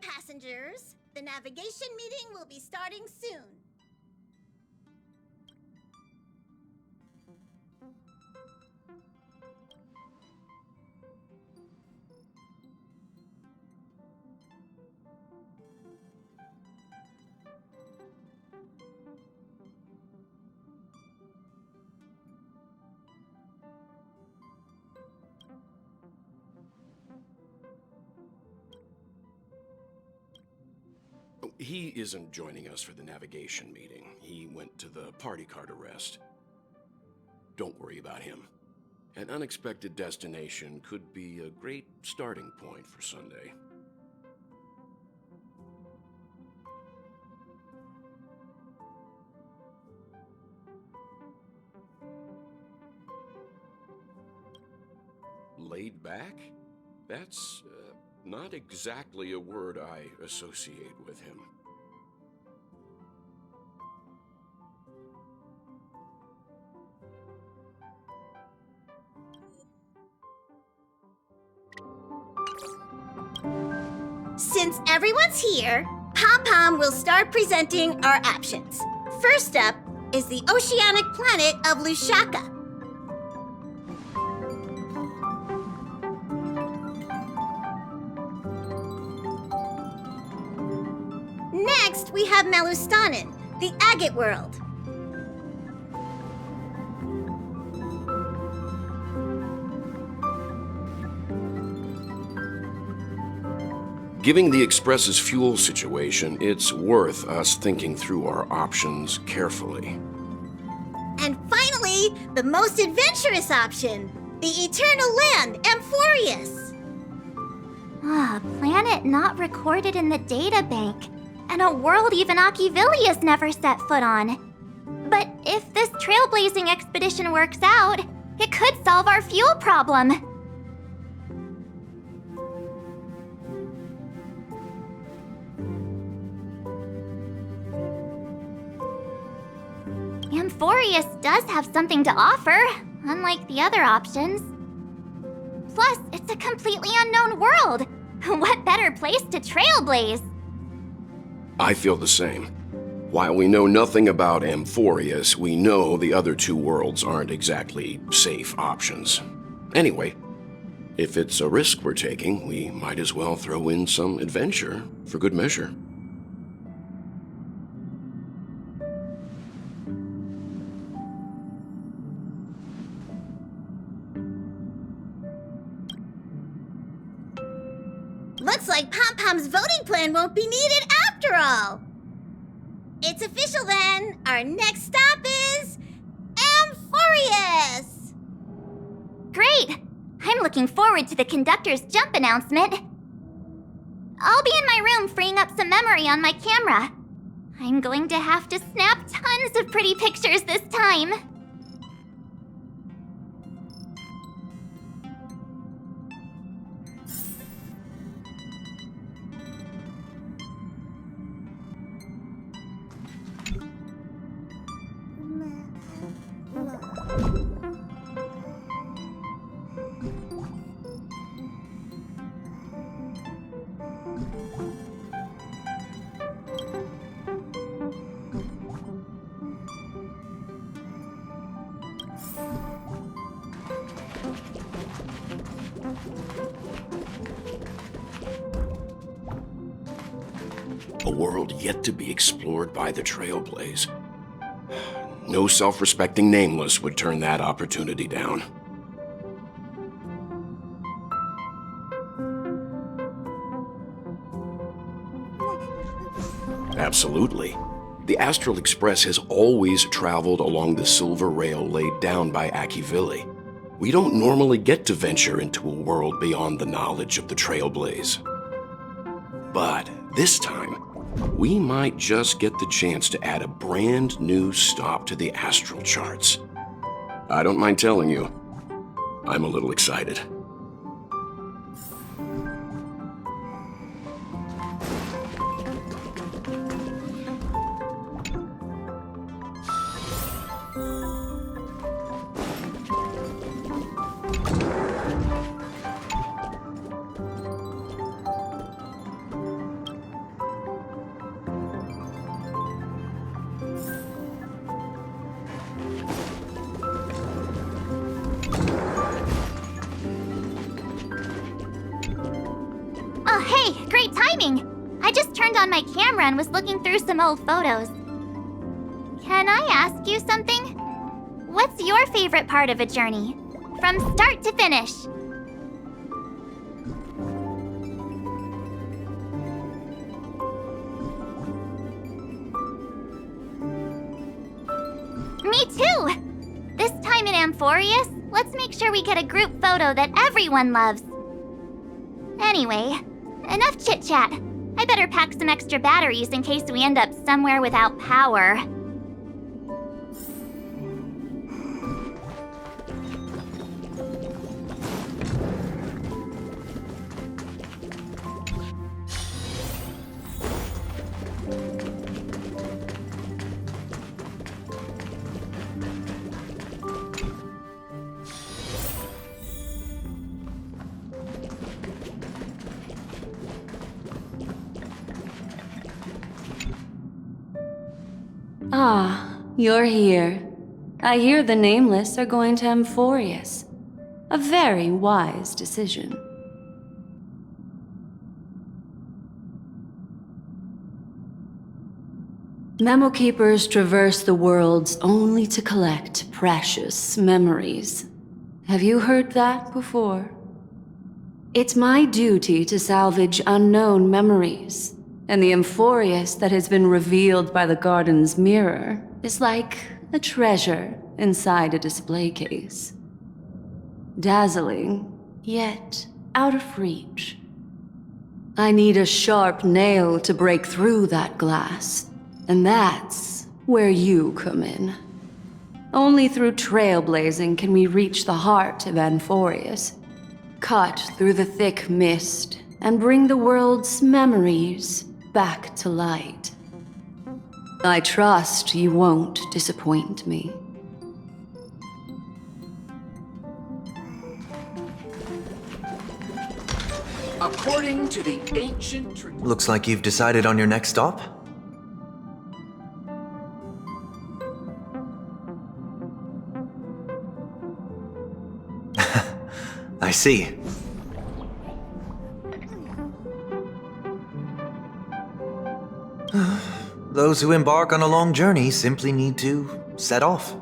passengers. The navigation meeting will be starting soon. He isn't joining us for the navigation meeting. He went to the party card arrest. Don't worry about him. An unexpected destination could be a great starting point for Sunday. Laid back? That's not exactly a word I associate with him. Since everyone's here, Pom-Pom will start presenting our options. First up is the oceanic planet of Lushaka. Next, we have Malustanin, the agate world. Given the Express's fuel situation, it's worth us thinking through our options carefully. And finally, the most adventurous option, the eternal land, Amphorius. Ah, a planet not recorded in the databank, and a world even Achivilius never set foot on. But if this trailblazing expedition works out, it could solve our fuel problem. Amphorius does have something to offer, unlike the other options. Plus, it's a completely unknown world. What better place to trailblaze? I feel the same. While we know nothing about Amphorius, we know the other two worlds aren't exactly safe options. Anyway, if it's a risk we're taking, we might as well throw in some adventure for good measure. Looks like Pom-Pom's voting plan won't be needed after all. It's official then. Our next stop is Amphorius! Great! I'm looking forward to the conductor's jump announcement. I'll be in my room freeing up some memory on my camera. I'm going to have to snap tons of pretty pictures this time. A world yet to be explored by the Trailblaze. No self-respecting nameless would turn that opportunity down. Absolutely. The Astral Express has always traveled along the silver rail laid down by Achivili. We don't normally get to venture into a world beyond the knowledge of the Trailblaze. But this time, we might just get the chance to add a brand new stop to the astral charts. I don't mind telling you, I'm a little excited. timing! I just turned on my camera and was looking through some old photos. Can I ask you something? What's your favorite part of a journey? From start to finish? Me too! This time in Amphorius, let's make sure we get a group photo that everyone loves. Anyway, enough chit-chat. I better pack some extra batteries in case we end up somewhere without power. Ah, you're here. I hear the Nameless are going to Amphorius. A very wise decision. Memo Keepers traverse the worlds only to collect precious memories. Have you heard that before? It's my duty to salvage unknown memories. And the Amphorius that has been revealed by the garden's mirror is like a treasure inside a display case. Dazzling, yet out of reach. I need a sharp nail to break through that glass, and that's where you come in. Only through trailblazing can we reach the heart of Amphorius, cut through the thick mist, and bring the world's memories back to light. I trust you won't disappoint me. According to the ancient... Looks like you've decided on your next stop. I see. Those who embark on a long journey simply need to set off.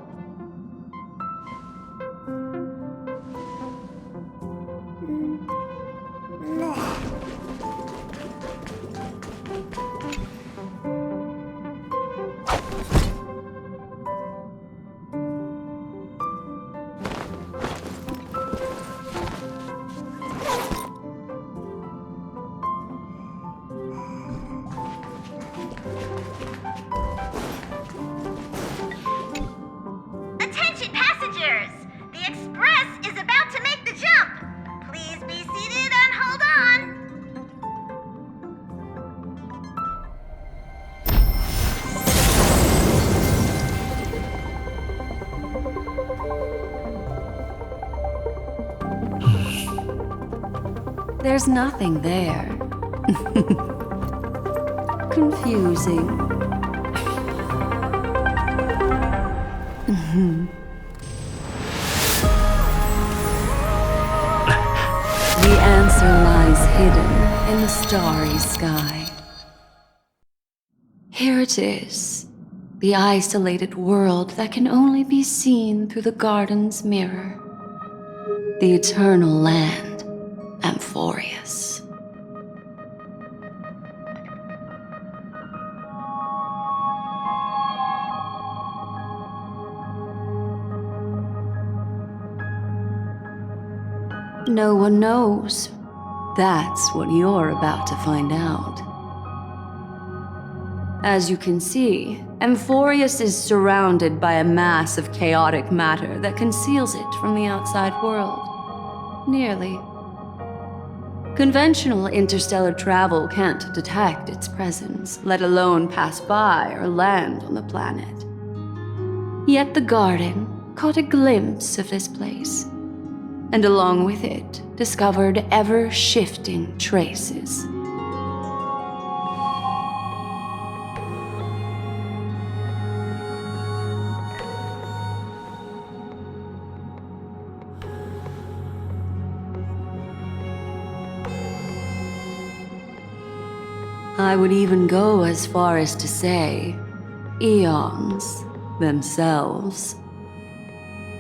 Attention passengers! The express is about to make the jump! Please be seated and hold on! There's nothing there. Confusing. The answer lies hidden in the starry sky. Here it is, the isolated world that can only be seen through the garden's mirror. The eternal land, Amphorius. No one knows. That's what you're about to find out. As you can see, Amphorius is surrounded by a mass of chaotic matter that conceals it from the outside world. Nearly. Conventional interstellar travel can't detect its presence, let alone pass by or land on the planet. Yet the garden caught a glimpse of this place, and along with it, discovered ever-shifting traces. I would even go as far as to say, eons themselves.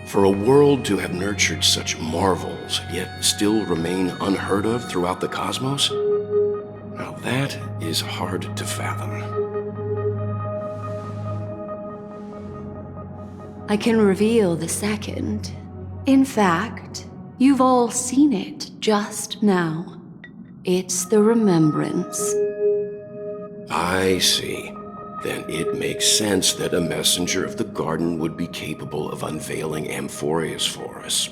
For a world to have nurtured such marvels, yet still remain unheard of throughout the cosmos? Now that is hard to fathom. I can reveal the second. In fact, you've all seen it just now. It's the remembrance. I see. Then it makes sense that a messenger of the garden would be capable of unveiling Amphorius for us.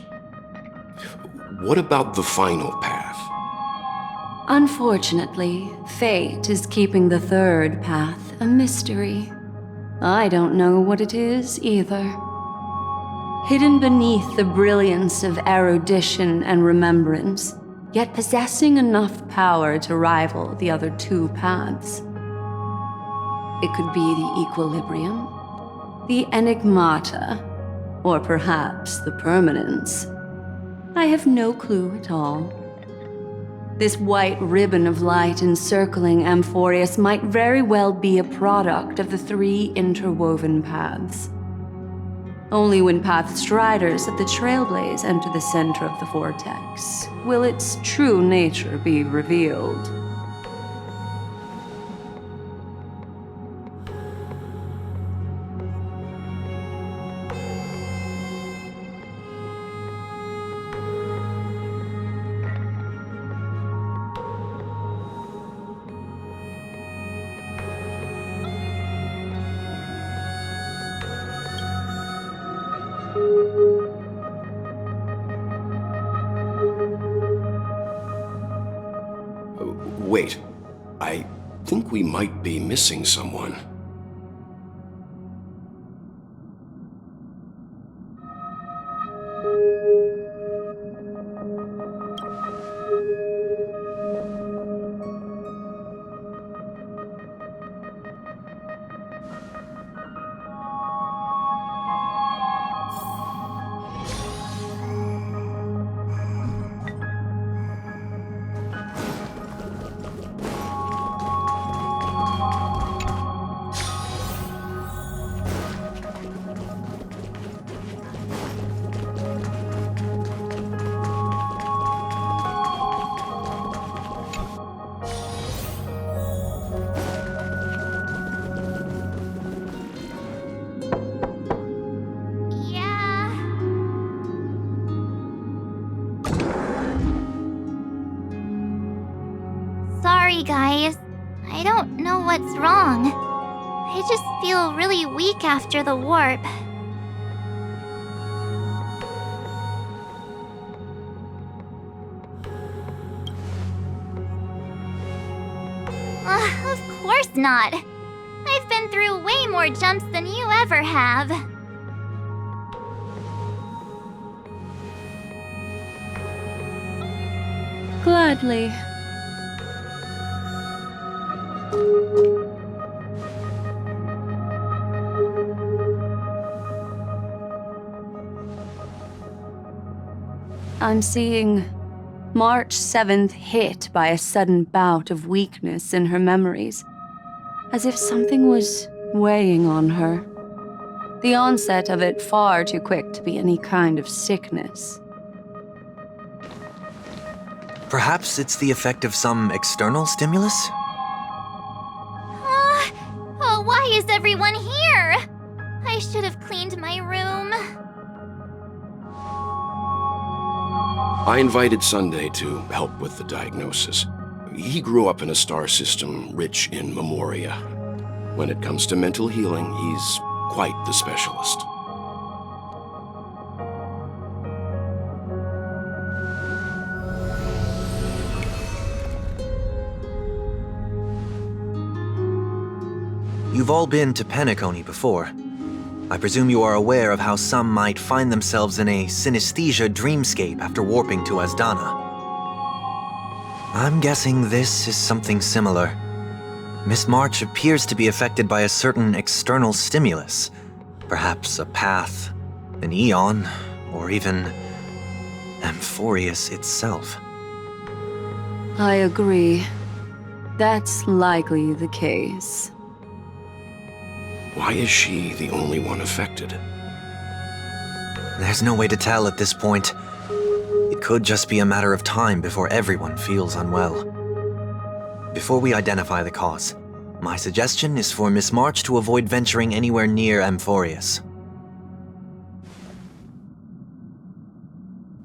What about the final path? Unfortunately, fate is keeping the third path a mystery. I don't know what it is either. Hidden beneath the brilliance of erudition and remembrance, yet possessing enough power to rival the other two paths. It could be the equilibrium, the enigmata, or perhaps the permanence. I have no clue at all. This white ribbon of light encircling Amphorius might very well be a product of the three interwoven paths. Only when path striders of the Trailblaze enter the center of the vortex will its true nature be revealed. Wait, I think we might be missing someone. Sorry, guys. I don't know what's wrong. I just feel really weak after the warp. Of course not. I've been through way more jumps than you ever have. Gladly. I'm seeing March 7th hit by a sudden bout of weakness in her memories, as if something was weighing on her. The onset of it far too quick to be any kind of sickness. Perhaps it's the effect of some external stimulus? Oh, why is everyone here? I should have cleaned my room. I invited Sunday to help with the diagnosis. He grew up in a star system rich in memoria. When it comes to mental healing, he's quite the specialist. You've all been to Penacony before. I presume you are aware of how some might find themselves in a synesthesia dreamscape after warping to Asdana. I'm guessing this is something similar. Miss March appears to be affected by a certain external stimulus. Perhaps a path, an eon, or even Amphorius itself. I agree. That's likely the case. Why is she the only one affected? There's no way to tell at this point. It could just be a matter of time before everyone feels unwell. Before we identify the cause, my suggestion is for Miss March to avoid venturing anywhere near Amphorius.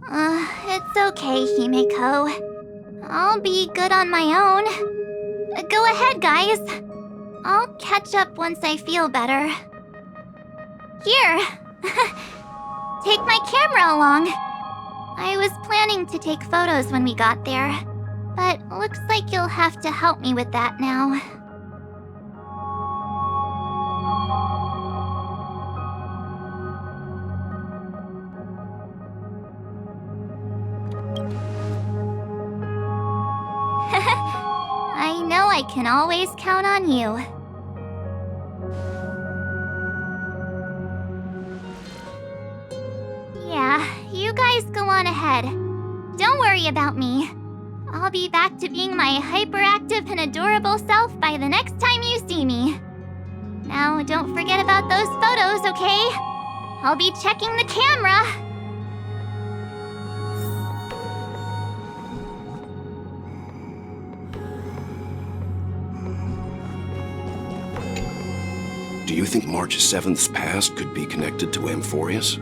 It's okay, Himeko. I'll be good on my own. Go ahead, guys. I'll catch up once I feel better. Here! Take my camera along. I was planning to take photos when we got there, but looks like you'll have to help me with that now. I know I can always count on you. Yeah, you guys go on ahead. Don't worry about me. I'll be back to being my hyperactive and adorable self by the next time you see me. Now, don't forget about those photos, okay? I'll be checking the camera. Do you think March 7th's past could be connected to Amphorius?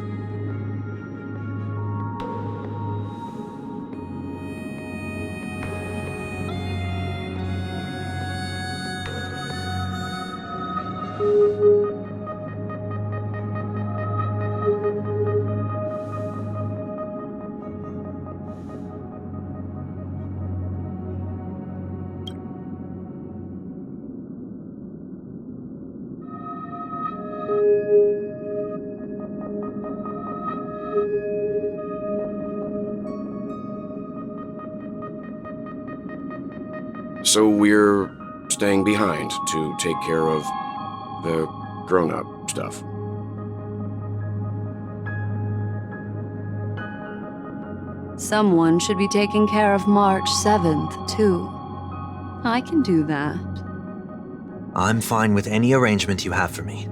So we're staying behind to take care of the grown-up stuff. Someone should be taking care of March 7th, too. I can do that. I'm fine with any arrangement you have for me.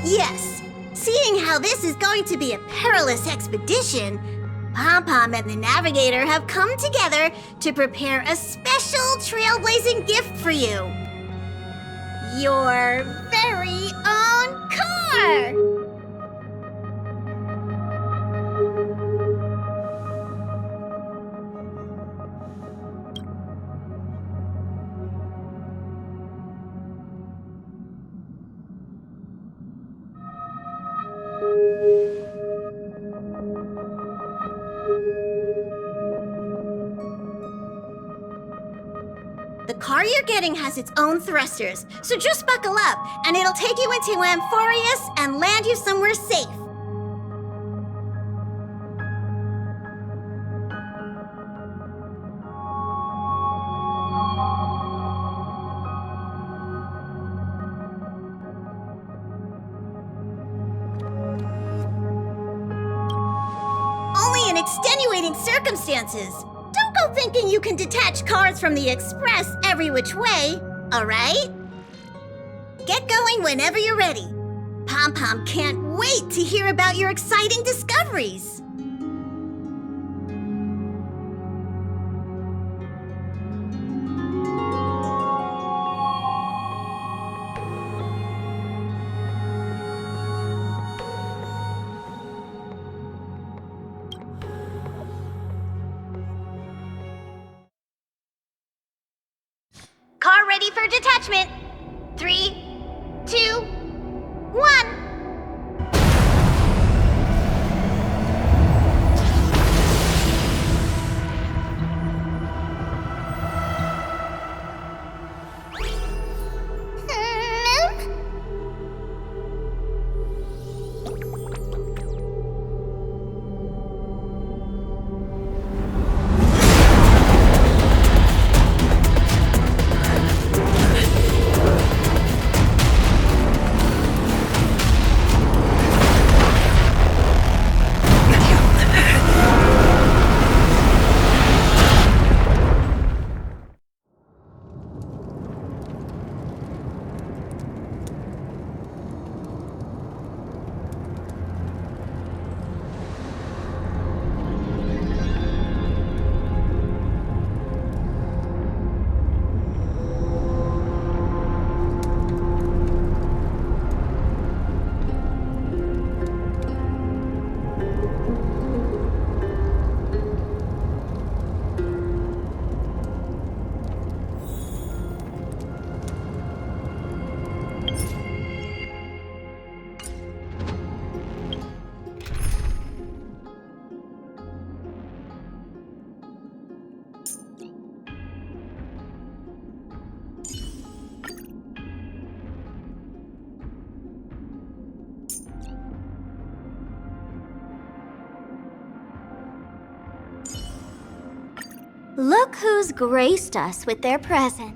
Yes, seeing how this is going to be a perilous expedition, Pom-Pom and the Navigator have come together to prepare a special trailblazing gift for you. Your very own car! The car you're getting has its own thrusters, so just buckle up, and it'll take you into Amphorius and land you somewhere safe. Only in extenuating circumstances. Don't go thinking you can detach cars from the express every which way, all right? Get going whenever you're ready. Pom-Pom can't wait to hear about your exciting discoveries. Car ready for detachment. 3, 2, 1. Look who's graced us with their presence.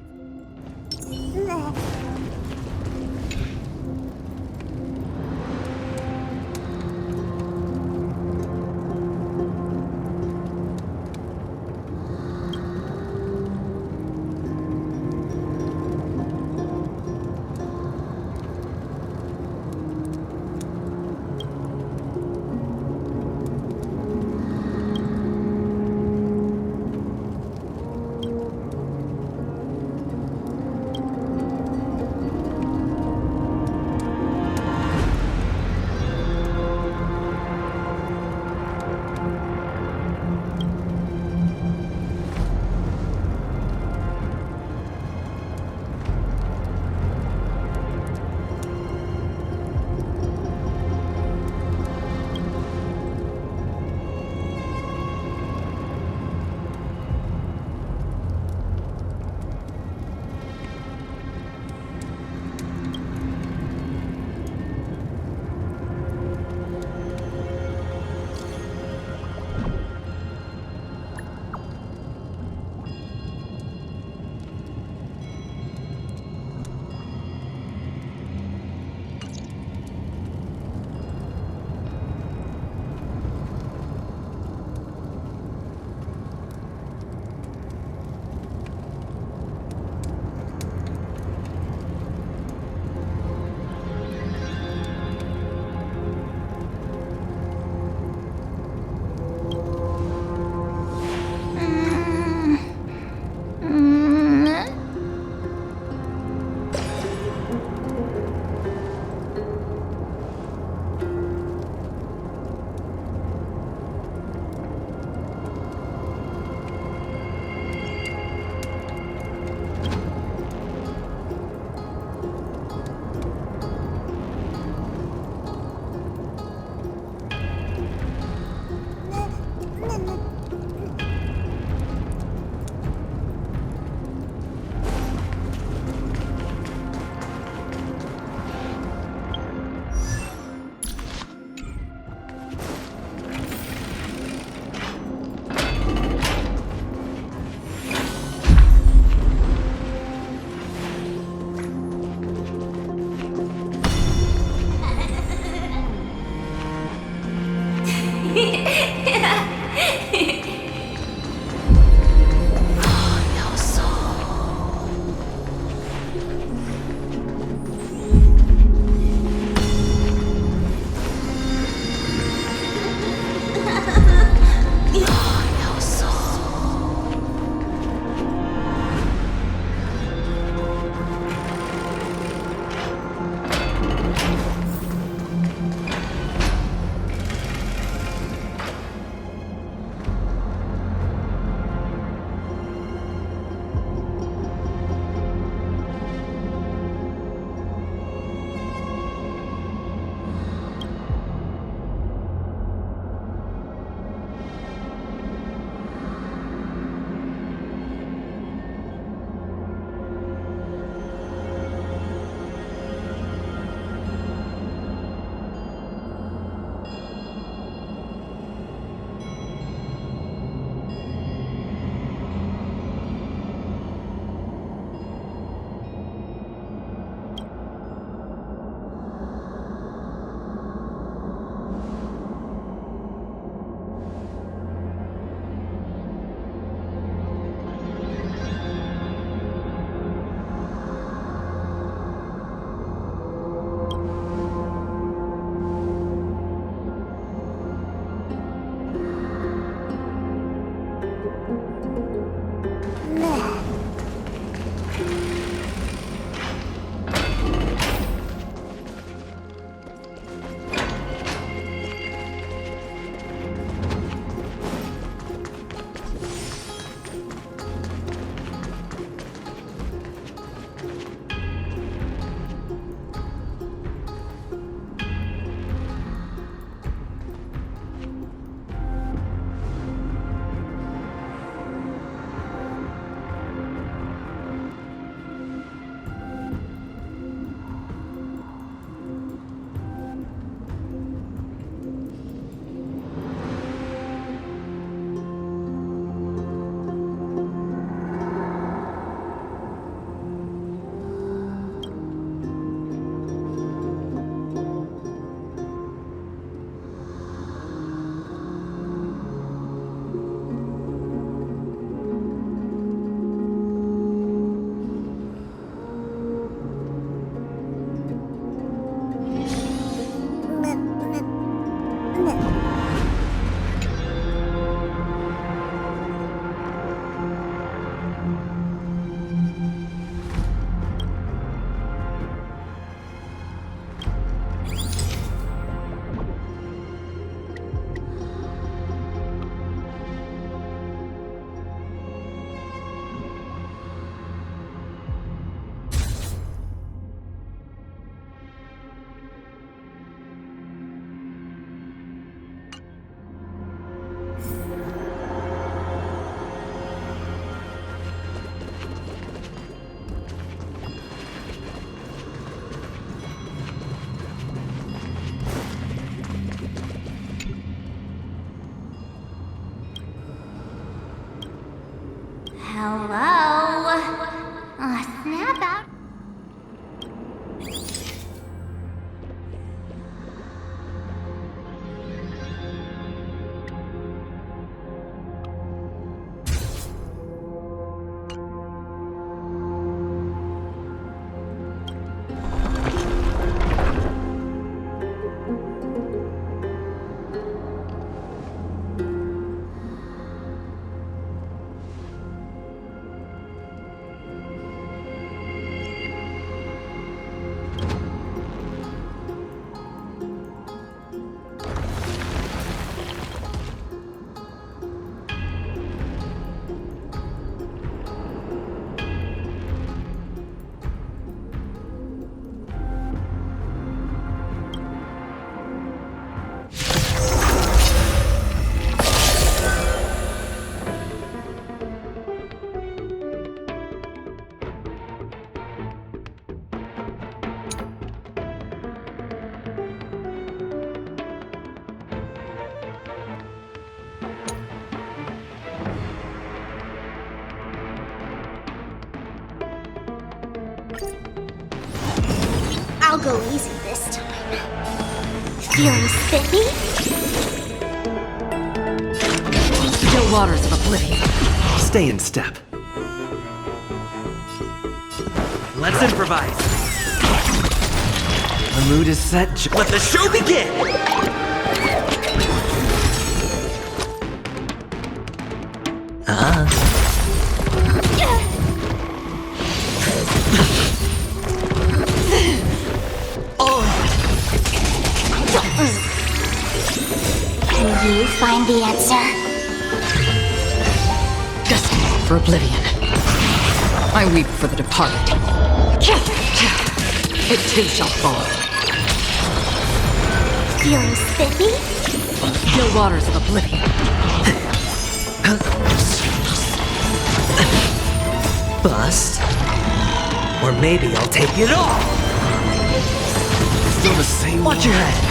Hello? Snap out. I'll go easy this time. Feeling spiffy? Still waters of oblivion. Stay in step. Let's improvise. The mood is set. Let the show begin! Can you find the answer? Destined for oblivion. I weep for the departed. It too shall fall. Feeling spiffy? Still waters of oblivion. Bust. Or maybe I'll take it all. Still the same. Watch your head.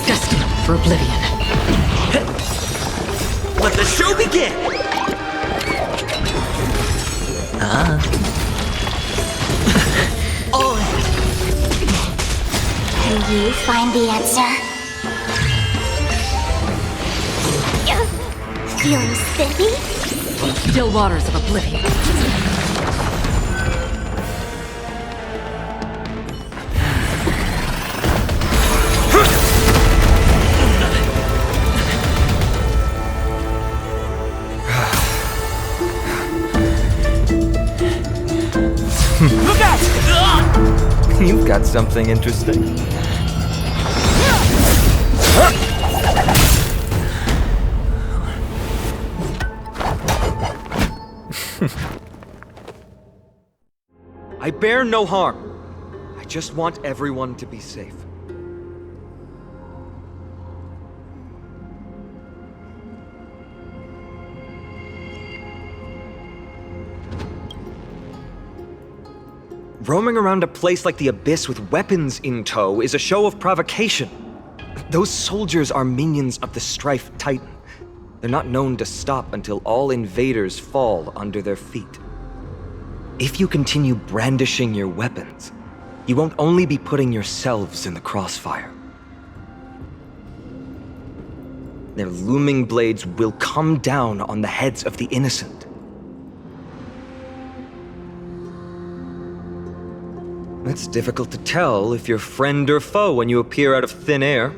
Destined for oblivion. Let the show begin! Can you find the answer? Feeling spiffy? Still waters of oblivion. Look out! You've got something interesting. I bear no harm. I just want everyone to be safe. Roaming around a place like the Abyss with weapons in tow is a show of provocation. Those soldiers are minions of the Strife Titan. They're not known to stop until all invaders fall under their feet. If you continue brandishing your weapons, you won't only be putting yourselves in the crossfire. Their looming blades will come down on the heads of the innocent. It's difficult to tell if you're friend or foe when you appear out of thin air.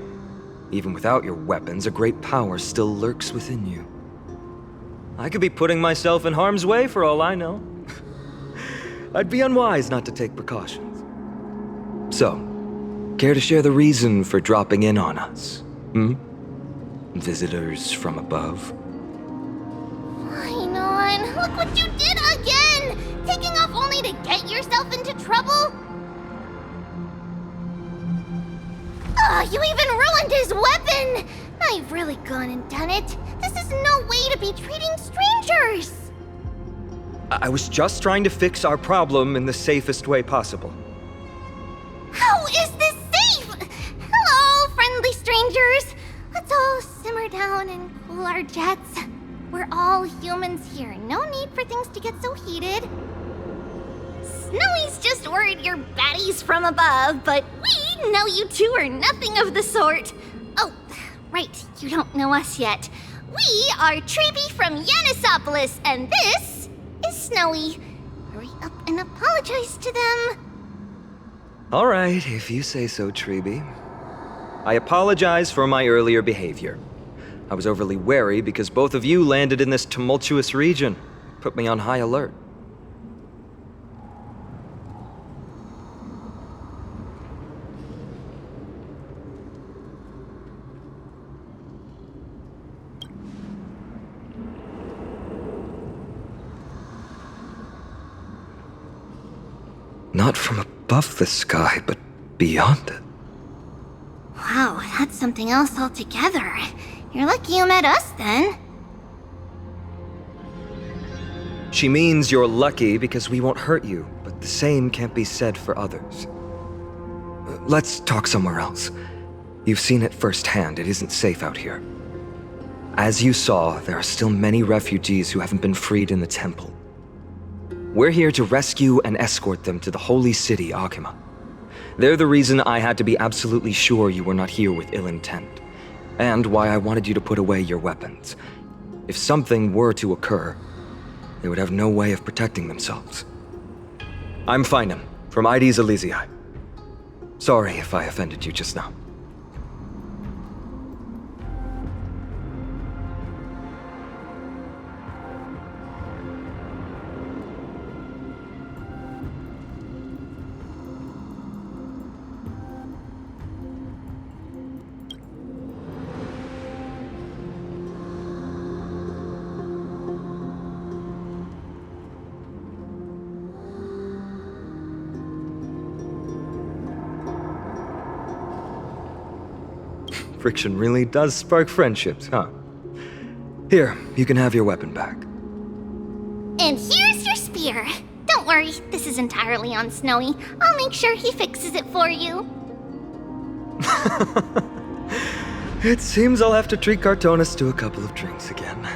Even without your weapons, a great power still lurks within you. I could be putting myself in harm's way for all I know. I'd be unwise not to take precautions. So, care to share the reason for dropping in on us? Visitors from above? Fine on, look what you did again! Taking off only to get yourself into trouble? You even ruined his weapon! Now you've really gone and done it. This is no way to be treating strangers! I was just trying to fix our problem in the safest way possible. How is this safe? Hello, friendly strangers. Let's all simmer down and cool our jets. We're all humans here. No need for things to get so heated. Snowy's just worried you're baddies from above, but we know you two are nothing of the sort. Oh, right, you don't know us yet. We are Treeby from Yanisopolis, and this is Snowy. Hurry up and apologize to them. All right, if you say so, Treeby. I apologize for my earlier behavior. I was overly wary because both of you landed in this tumultuous region. Put me on high alert. Not from above the sky, but beyond it. Wow, that's something else altogether. You're lucky you met us then. She means you're lucky because we won't hurt you, but the same can't be said for others. Let's talk somewhere else. You've seen it firsthand, it isn't safe out here. As you saw, there are still many refugees who haven't been freed in the temple. We're here to rescue and escort them to the holy city, Akima. They're the reason I had to be absolutely sure you were not here with ill intent, and why I wanted you to put away your weapons. If something were to occur, they would have no way of protecting themselves. I'm Finam, from Ides Elysiae. Sorry if I offended you just now. Friction really does spark friendships, huh? Here, you can have your weapon back. And here's your spear. Don't worry, this is entirely on Snowy. I'll make sure he fixes it for you. It seems I'll have to treat Cartonis to a couple of drinks again.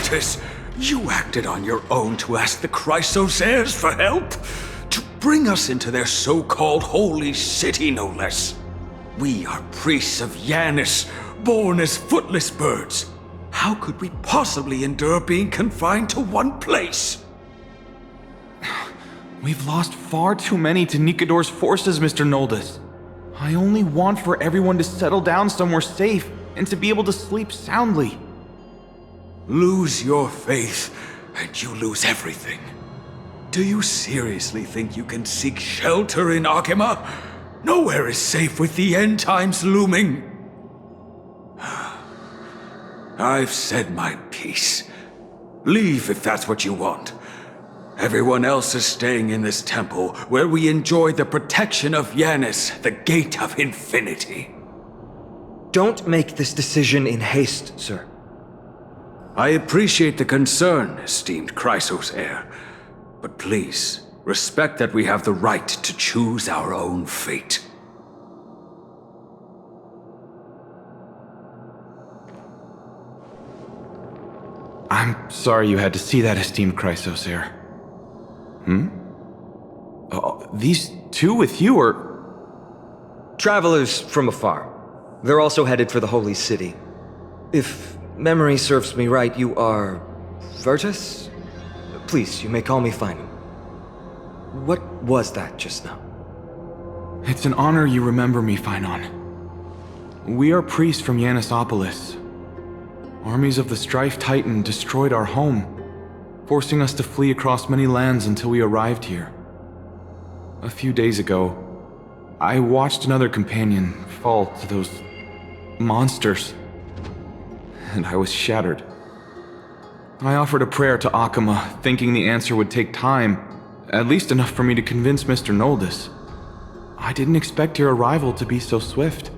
Virtus, you acted on your own to ask the Chrysos heirs for help? To bring us into their so-called holy city, no less. We are priests of Yanis, born as footless birds. How could we possibly endure being confined to one place? We've lost far too many to Nikador's forces, Mr. Noldus. I only want for everyone to settle down somewhere safe and to be able to sleep soundly. Lose your faith, and you lose everything. Do you seriously think you can seek shelter in Akima? Nowhere is safe with the end times looming. I've said my piece. Leave if that's what you want. Everyone else is staying in this temple, where we enjoy the protection of Yanis, the Gate of Infinity. Don't make this decision in haste, sir. I appreciate the concern, esteemed Chrysos heir. But please, respect that we have the right to choose our own fate. I'm sorry you had to see that, esteemed Chrysos heir. Oh, these two with you are... Travelers from afar. They're also headed for the Holy City. If memory serves me right, you are... Virtus? Please, you may call me Phinem. What was that just now? It's an honor you remember me, Phainon. We are priests from Yanisopolis. Armies of the Strife Titan destroyed our home, forcing us to flee across many lands until we arrived here. A few days ago, I watched another companion fall to those monsters, and I was shattered. I offered a prayer to Akima, thinking the answer would take time, at least enough for me to convince Mr. Noldus. I didn't expect your arrival to be so swift.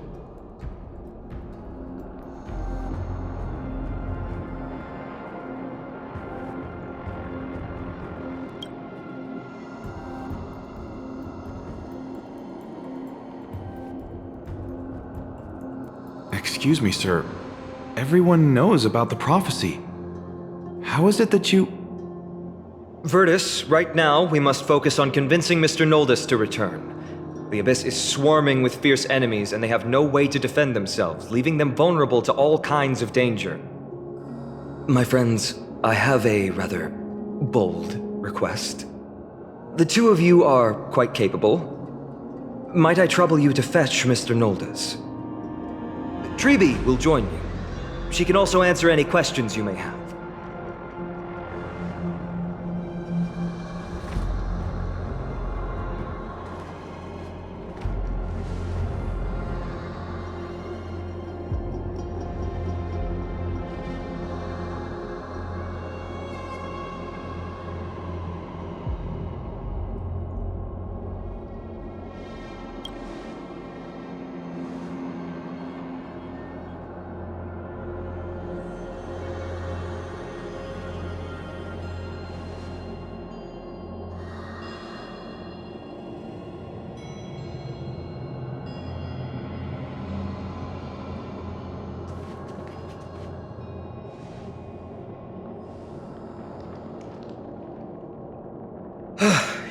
Excuse me, sir. Everyone knows about the prophecy. How is it that you... Virtus, right now we must focus on convincing Mr. Noldus to return. The Abyss is swarming with fierce enemies and they have no way to defend themselves, leaving them vulnerable to all kinds of danger. My friends, I have a rather bold request. The two of you are quite capable. Might I trouble you to fetch Mr. Noldus? Treeby will join you. She can also answer any questions you may have.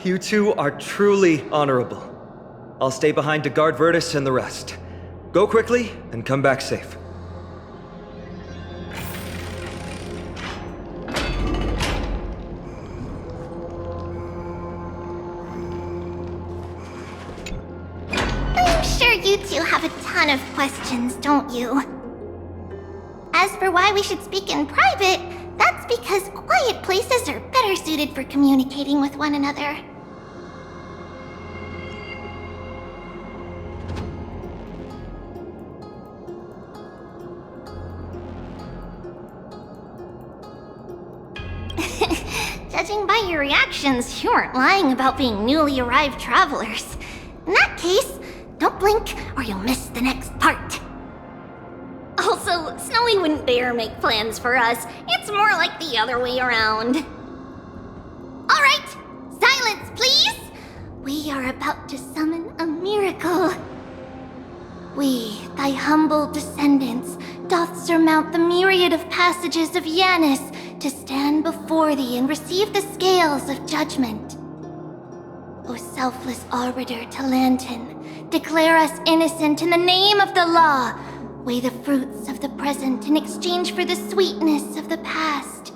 You two are truly honorable. I'll stay behind to guard Virtus and the rest. Go quickly and come back safe. I'm sure you two have a ton of questions, don't you? As for why we should speak in private, that's because quiet places are better suited for communicating with one another. Judging by your reactions, you aren't lying about being newly arrived travelers. In that case, don't blink or you'll miss the next part. Also, Snowy wouldn't dare make plans for us. It's more like the other way around. All right, silence, please! We are about to summon a miracle. We, thy humble descendants, doth surmount the myriad of passages of Yanis, to stand before thee and receive the scales of judgment. O selfless arbiter Talantin, declare us innocent in the name of the law. Weigh the fruits of the present in exchange for the sweetness of the past.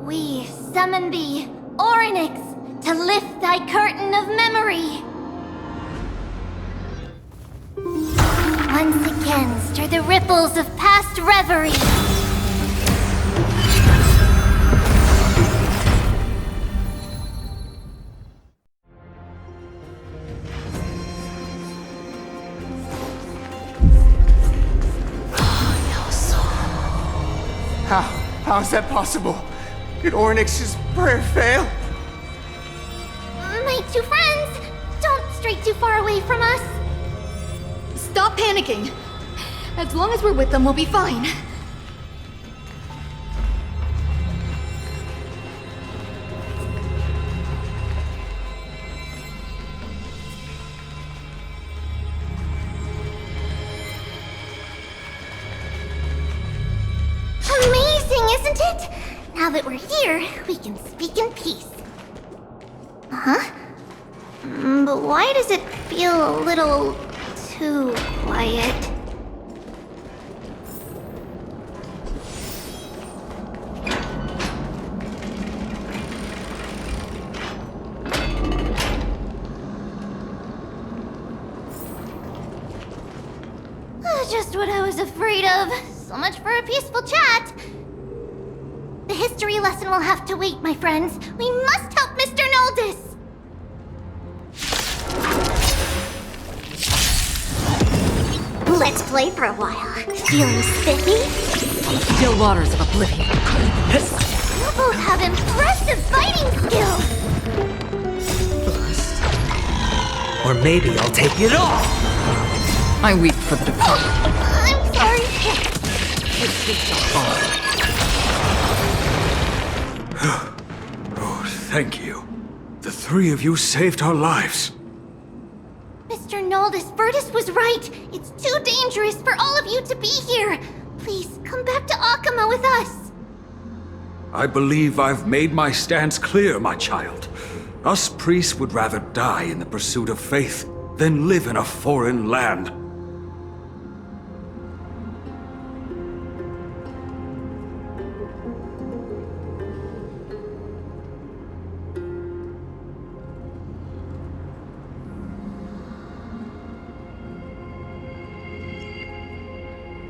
We summon thee, Orynyx, to lift thy curtain of memory. Once again stir the ripples of past reverie. How is that possible? Did Orynyx's prayer fail? My two friends, don't stray too far away from us. Stop panicking. As long as we're with them, we'll be fine. Isn't it? Now that we're here, we can speak in peace. Huh? But why does it feel a little too quiet? Just what I was afraid of. So much for a peaceful chat. The history lesson will have to wait, my friends. We must help Mr. Noldis! Let's play for a while. Feeling spiffy? Still waters of oblivion. You both have impressive fighting skills! Or maybe I'll take it all! I weep for the departed. I'm sorry. Oh, thank you. The three of you saved our lives. Mr. Noldis, Virtus was right. It's too dangerous for all of you to be here. Please, come back to Akama with us. I believe I've made my stance clear, my child. Us priests would rather die in the pursuit of faith than live in a foreign land.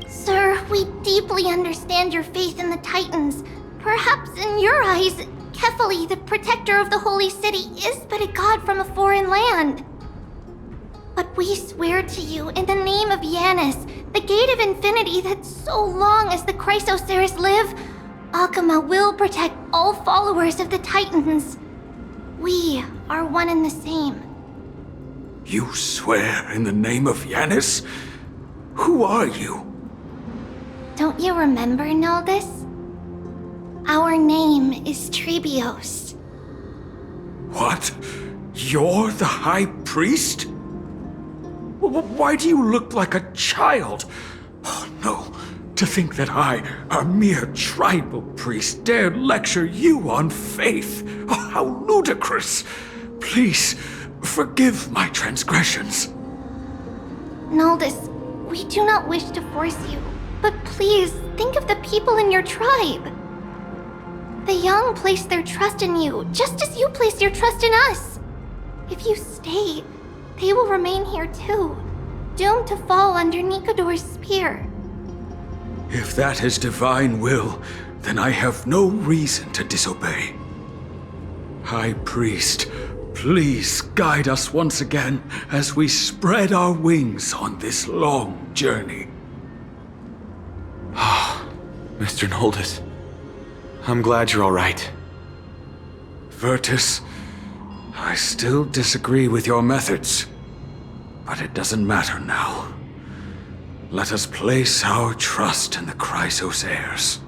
Sir, we deeply understand your faith in the Titans. Perhaps in your eyes, Kefali, the protector of the Holy City, is but a god from a foreign land. But we swear to you in the name of Yanis, the Gate of Infinity, that so long as the Chrysoceres live, Akama will protect all followers of the Titans. We are one and the same. You swear in the name of Yanis? Who are you? Don't you remember, Noldis? Our name is Trebios. What? You're the High Priest? Why do you look like a child? Oh no, to think that I, a mere tribal priest, dared lecture you on faith. Oh, how ludicrous! Please, forgive my transgressions. Noldis, we do not wish to force you, but please think of the people in your tribe. The young place their trust in you, just as you place your trust in us. If you stay, they will remain here too, doomed to fall under Nikador's spear. If that is divine will, then I have no reason to disobey. High Priest, please guide us once again as we spread our wings on this long journey. Mr. Noldis, I'm glad you're all right. Virtus, I still disagree with your methods, but it doesn't matter now. Let us place our trust in the Chrysoceres.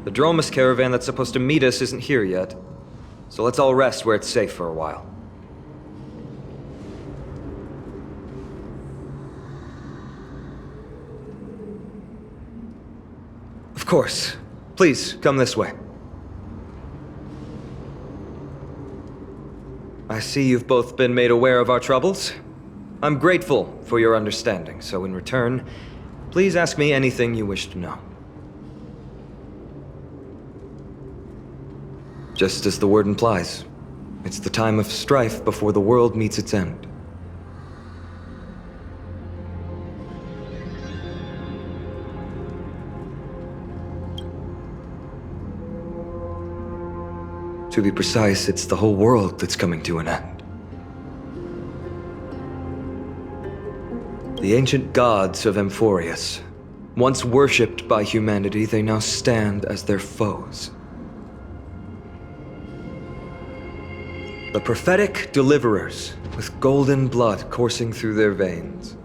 The Dromus caravan that's supposed to meet us isn't here yet, so let's all rest where it's safe for a while. Of course, Please, come this way. I see you've both been made aware of our troubles. I'm grateful for your understanding, so in return, please ask me anything you wish to know. Just as the word implies, it's the time of strife before the world meets its end. To be precise, it's the whole world that's coming to an end. The ancient gods of Amphorius, once worshipped by humanity, they now stand as their foes. The prophetic deliverers, with golden blood coursing through their veins.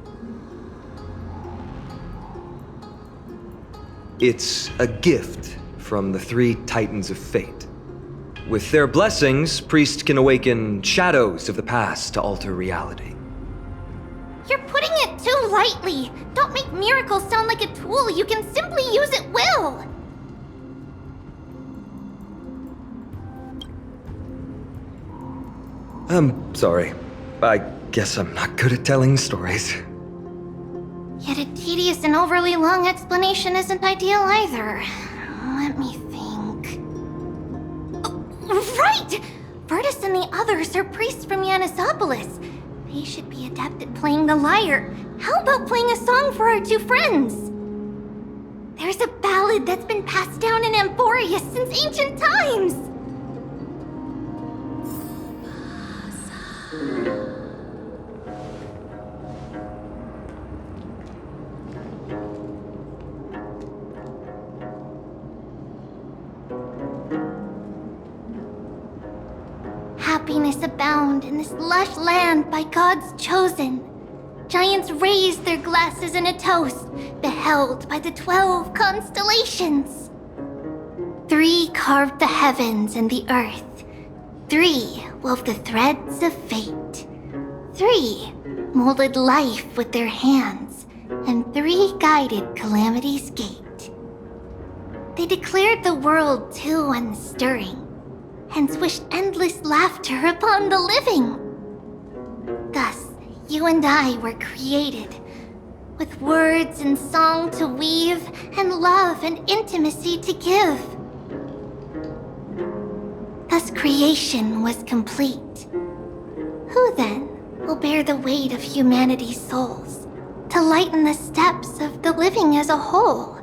It's a gift from the three titans of fate. With their blessings, priests can awaken shadows of the past to alter reality. You're putting it too lightly. Don't make miracles sound like a tool you can simply use at will. I'm sorry. I guess I'm not good at telling stories. Yet a tedious and overly long explanation isn't ideal either. Let me think. Oh, right! Virtus and the others are priests from Yanisopolis. They should be adept at playing the lyre. How about playing a song for our two friends? There's a ballad that's been passed down in Amphorius since ancient times. Happiness abound in this lush land by God's chosen. Giants raised their glasses in a toast, beheld by the 12 constellations. 3 carved the heavens and the earth. 3 wove the threads of fate. 3 molded life with their hands, and 3 guided calamity's gate. They declared the world too unstirring, hence wished endless laughter upon the living. Thus, you and I were created, with words and song to weave, and love and intimacy to give. Thus creation was complete. Who then will bear the weight of humanity's souls, to lighten the steps of the living as a whole?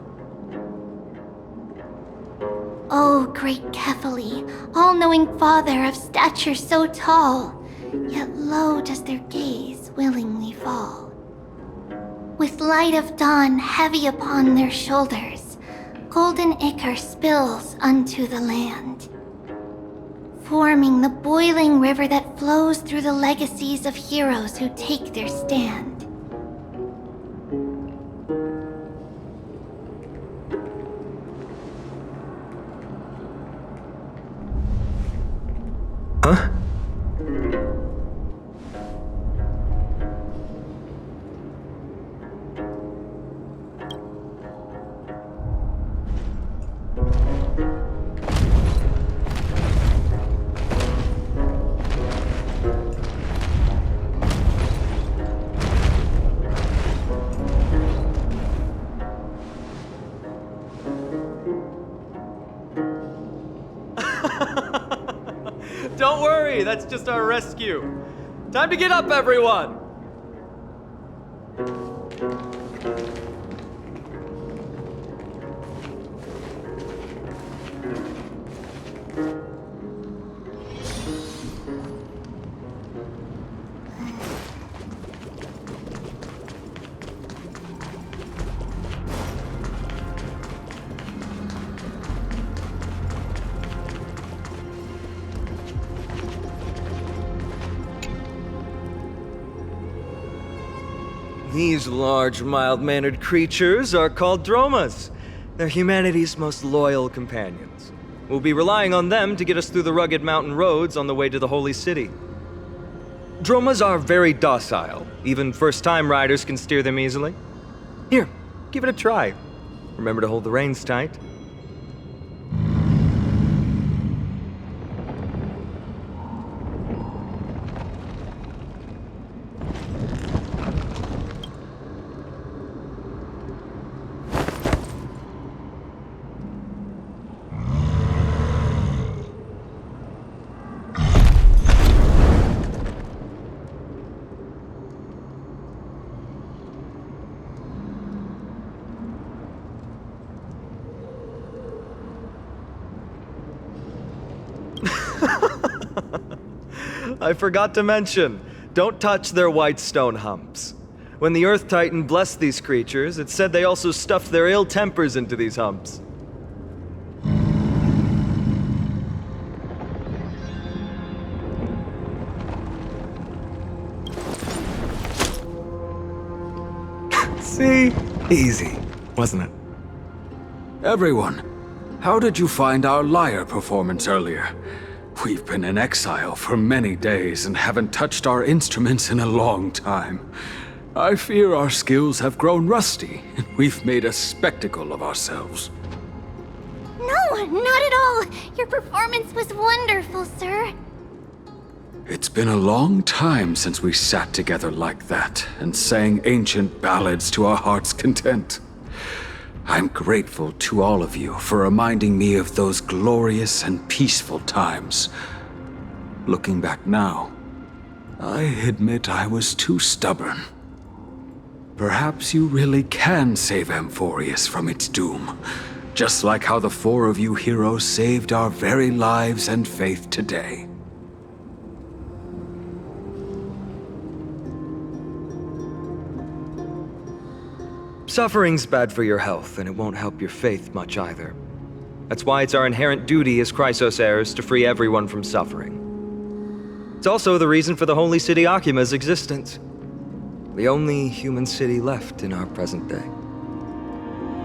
O great Kephali, all-knowing Father of stature so tall, yet low does their gaze willingly fall. With light of dawn heavy upon their shoulders, golden ichor spills unto the land, forming the boiling river that flows through the legacies of heroes who take their stand. Huh? Don't worry, that's just our rescue. Time to get up, everyone! These large, mild-mannered creatures are called dromas. They're humanity's most loyal companions. We'll be relying on them to get us through the rugged mountain roads on the way to the Holy City. Dromas are very docile. Even first-time riders can steer them easily. Here, give it a try. Remember to hold the reins tight. I forgot to mention, don't touch their white stone humps. When the Earth Titan blessed these creatures, it said they also stuffed their ill tempers into these humps. See? Easy, wasn't it? Everyone, how did you find our lyre performance earlier? We've been in exile for many days and haven't touched our instruments in a long time. I fear our skills have grown rusty, and we've made a spectacle of ourselves. No, not at all. Your performance was wonderful, sir. It's been a long time since we sat together like that and sang ancient ballads to our heart's content. I'm grateful to all of you for reminding me of those glorious and peaceful times. Looking back now, I admit I was too stubborn. Perhaps you really can save Amphorius from its doom, just like how the four of you heroes saved our very lives and faith today. Suffering's bad for your health, and it won't help your faith much either. That's why it's our inherent duty as Chrysos heirs to free everyone from suffering. It's also the reason for the Holy City Akima's existence. The only human city left in our present day.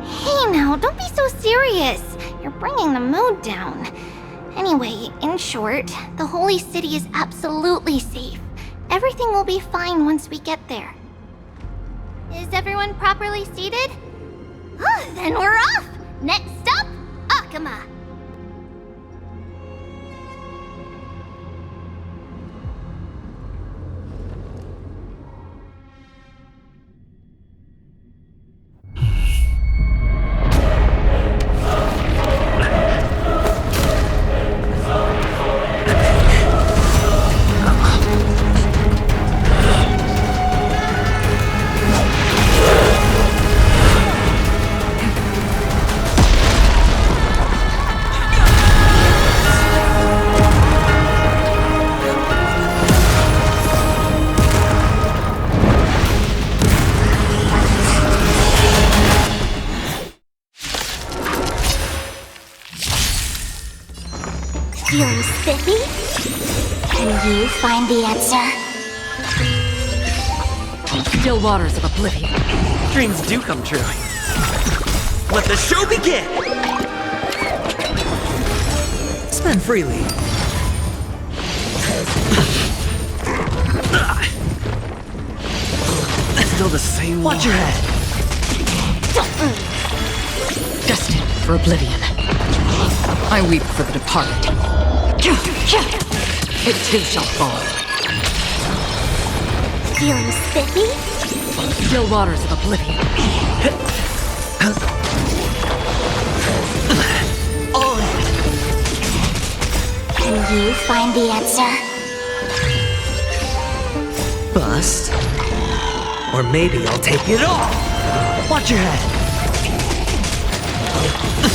Hey now, don't be so serious. You're bringing the mood down. Anyway, in short, the Holy City is absolutely safe. Everything will be fine once we get there. Is everyone properly seated? Then we're off! Next stop, Akima! Feeling spiffy? Can you find the answer? Still waters of oblivion. Dreams do come true. Let the show begin! Spend freely. Still the same. Watch your head. Destined for oblivion. I weep for the departed. It too shall fall. Feeling spiffy? Still waters of oblivion. All in. Can you find the answer? Bust. Or maybe I'll take it all. Watch your head.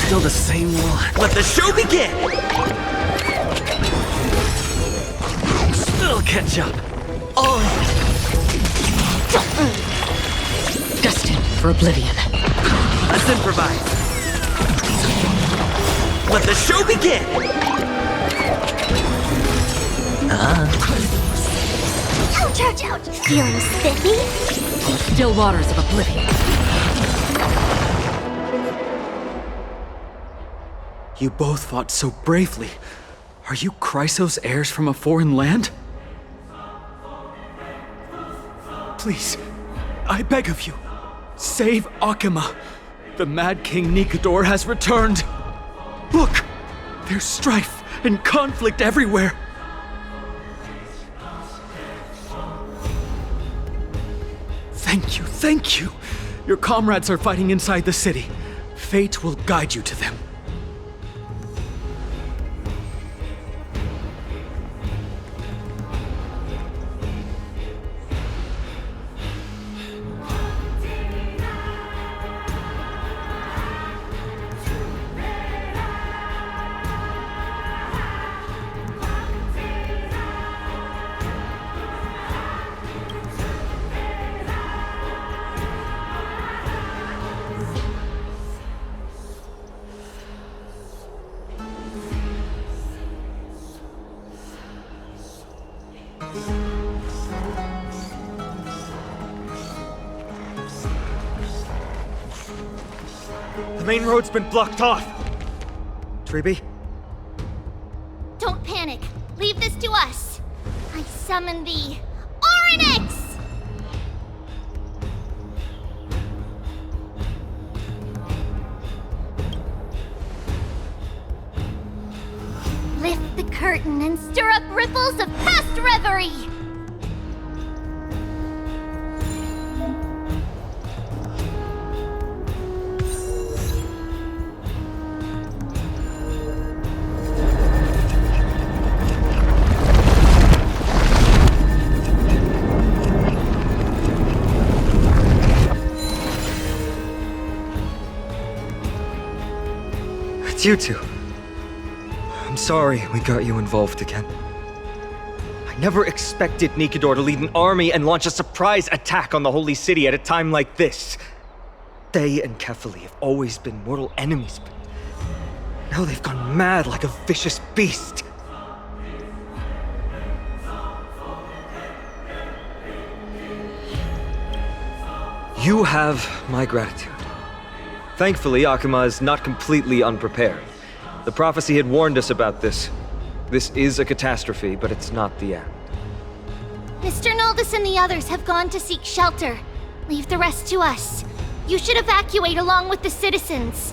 Still the same one. Let the show begin! Still catch up. All in. Destined for oblivion. Let's improvise. Let the show begin! Ouch, ouch, ouch! Feeling spiffy? Still waters of oblivion. You both fought so bravely. Are you Chrysos heirs from a foreign land? Please, I beg of you, save Akima. The Mad King Nikador has returned. Look, there's strife and conflict everywhere. Thank you. Your comrades are fighting inside the city. Fate will guide you to them. The main road's been blocked off. Treeby? Don't panic. Leave this to us. I summon the Oryx! Lift the curtain and stir up ripples of past reverie! It's you two. I'm sorry we got you involved again. I never expected Nikador to lead an army and launch a surprise attack on the Holy City at a time like this. They and Kefali have always been mortal enemies, but now they've gone mad like a vicious beast. You have my gratitude. Thankfully, Akuma is not completely unprepared. The prophecy had warned us about this. This is a catastrophe, but it's not the end. Mr. Naldis and the others have gone to seek shelter. Leave the rest to us. You should evacuate along with the citizens.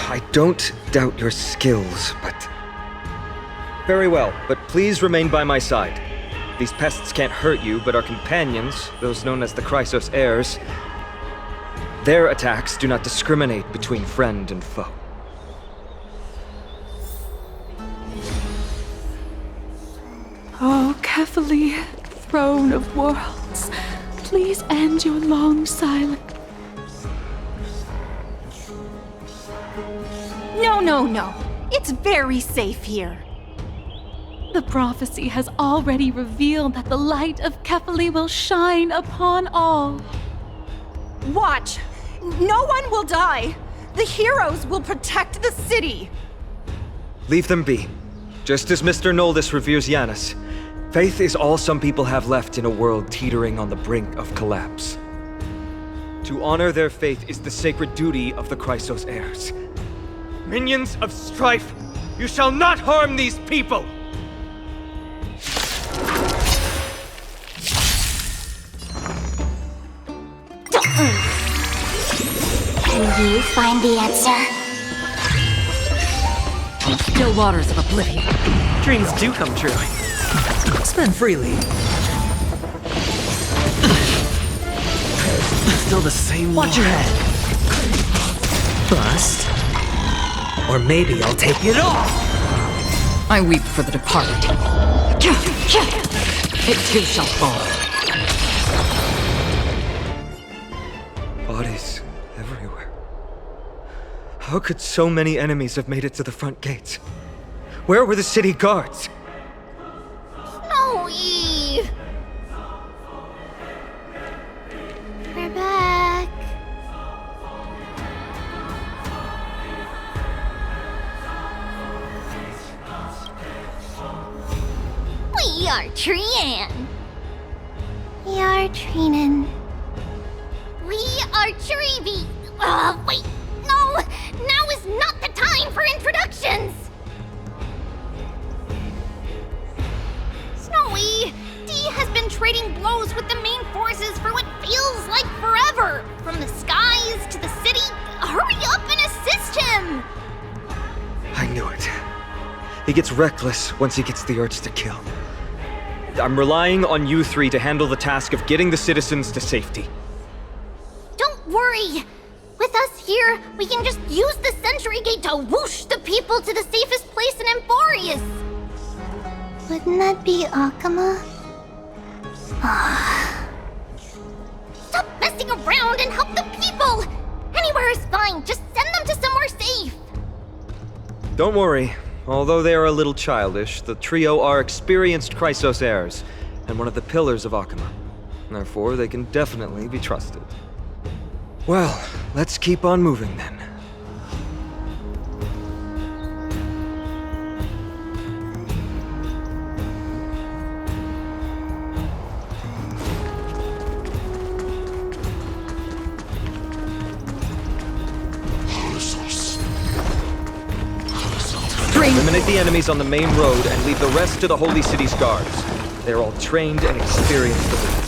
I don't doubt your skills, but... Very well, but please remain by my side. These pests can't hurt you, but our companions, those known as the Chrysos heirs, their attacks do not discriminate between friend and foe. Oh, Kefali, throne of worlds, please end your long silence. No. It's very safe here. The prophecy has already revealed that the light of Kefali will shine upon all. Watch! No one will die! The heroes will protect the city! Leave them be. Just as Mr. Noldis reveres Yanis, faith is all some people have left in a world teetering on the brink of collapse. To honor their faith is the sacred duty of the Chrysos heirs. Minions of strife, you shall not harm these people! Can you find the answer? Still waters of oblivion. Dreams do come true. Spend freely. Still the same. Watch your head. Bust. Or maybe I'll take it off. I weep for the departed. It too shall fall. Bodies everywhere. How could so many enemies have made it to the front gates? Where were the city guards? Snowy! We're back. We are Trian. We are Trinan. We are Treeby. Wait. No! Now is not the time for introductions! Snowy, D has been trading blows with the main forces for what feels like forever. From the skies to the city. Hurry up and assist him! I knew it. He gets reckless once he gets the urge to kill. I'm relying on you three to handle the task of getting the citizens to safety. Don't worry! With us here, we can just use the Sentry Gate to whoosh the people to the safest place in Emporius! Wouldn't that be Akuma? Stop messing around and help the people! Anywhere is fine, just send them to somewhere safe! Don't worry. Although they are a little childish, the trio are experienced Chrysos heirs, and one of the pillars of Akuma. Therefore, they can definitely be trusted. Well, let's keep on moving then. eliminate the enemies on the main road and leave the rest to the Holy City's guards. They're all trained and experienced elites.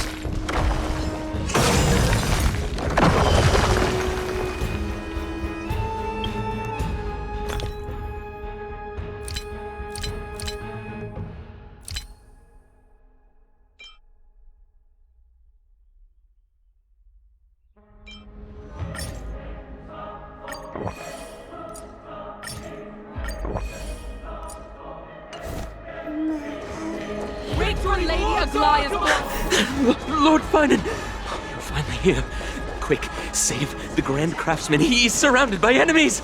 Lord Finan! You're finally here. Quick, save the Grand Craftsman. He's surrounded by enemies!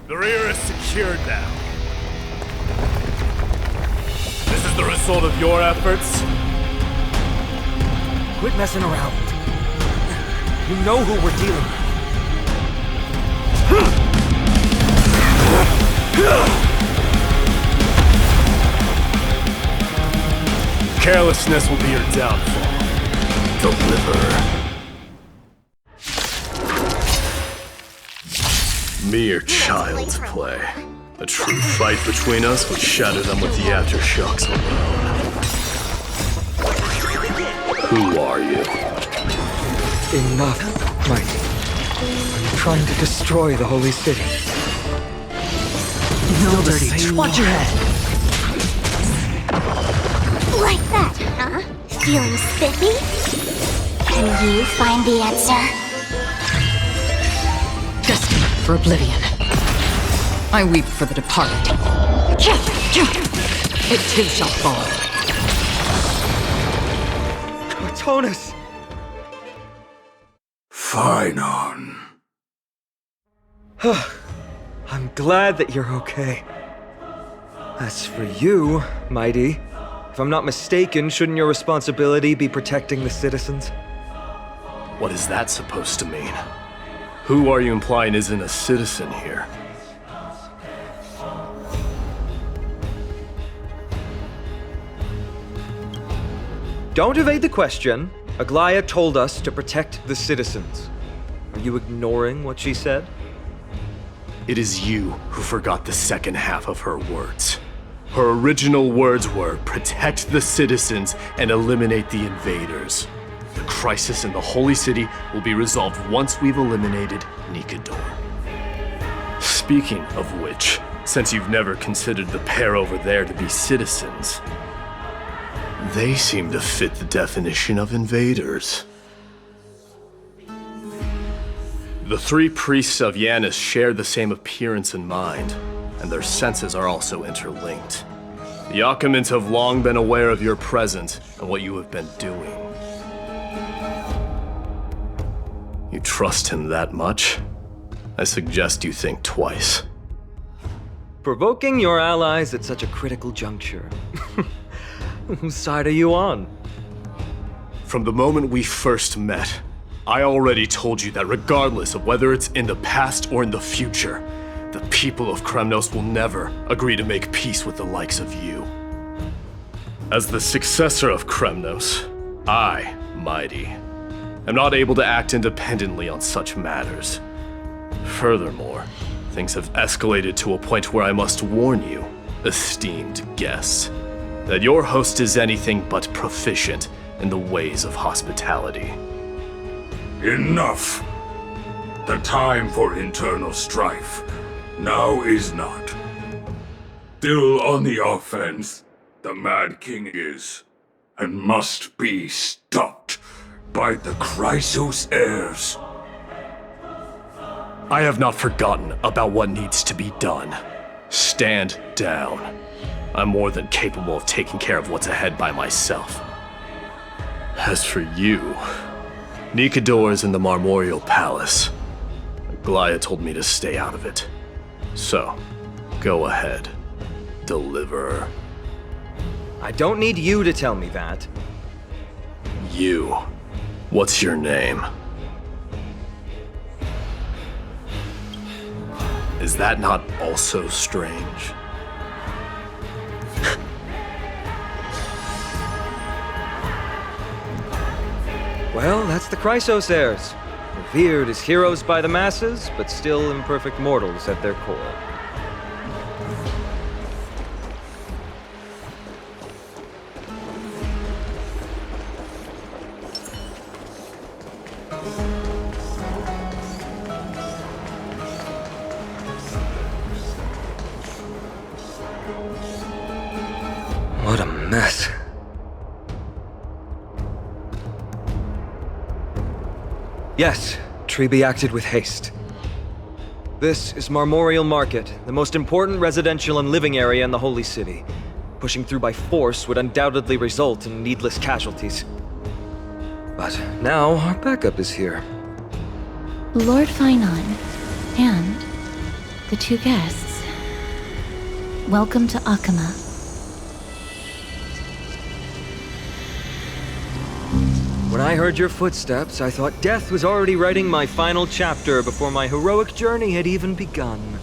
The rear is secured now. This is the result of your efforts? Quit messing around. You know who we're dealing with. Carelessness will be your downfall. Deliver. Mere child's play. A true fight between us would shatter them with the aftershocks alone. Who are you? Enough, Mighty. I'm trying to destroy the Holy City. No dirty. Watch your head. Like that, huh? Feeling spiffy? Can you find the answer? Destined for oblivion. I weep for the departed. It too shall fall. Cartonus! Finan. I'm glad that you're okay. As for you, Mighty, if I'm not mistaken, shouldn't your responsibility be protecting the citizens? What is that supposed to mean? Who are you implying isn't a citizen here? Don't evade the question. Aglaya told us to protect the citizens. Are you ignoring what she said? It is you who forgot the second half of her words. Her original words were, protect the citizens and eliminate the invaders. The crisis in the Holy City will be resolved once we've eliminated Nikador. Speaking of which, since you've never considered the pair over there to be citizens, they seem to fit the definition of invaders. The three priests of Yanis share the same appearance and mind, and their senses are also interlinked. The Achaemins have long been aware of your presence and what you have been doing. You trust him that much? I suggest you think twice. Provoking your allies at such a critical juncture. Whose side are you on? From the moment we first met, I already told you that regardless of whether it's in the past or in the future, the people of Kremnos will never agree to make peace with the likes of you. As the successor of Kremnos, I, Mighty, am not able to act independently on such matters. Furthermore, things have escalated to a point where I must warn you, esteemed guests, that your host is anything but proficient in the ways of hospitality. Enough! The time for internal strife now is not. Still on the offense, the Mad King is, and must be stopped by the Chrysos heirs. I have not forgotten about what needs to be done. Stand down. I'm more than capable of taking care of what's ahead by myself. As for you, Nikador is in the Marmorial Palace. Aglaya told me to stay out of it. So, go ahead. Deliver. I don't need you to tell me that. You. What's your name? Is that not also strange? Well, that's the Chrysos heirs. Revered as heroes by the masses, but still imperfect mortals at their core. What a mess. Yes, Treby acted with haste. This is Marmorial Market, the most important residential and living area in the Holy City. Pushing through by force would undoubtedly result in needless casualties. But now our backup is here. Lord Finon and the two guests. Welcome to Akama. When I heard your footsteps, I thought death was already writing my final chapter before my heroic journey had even begun.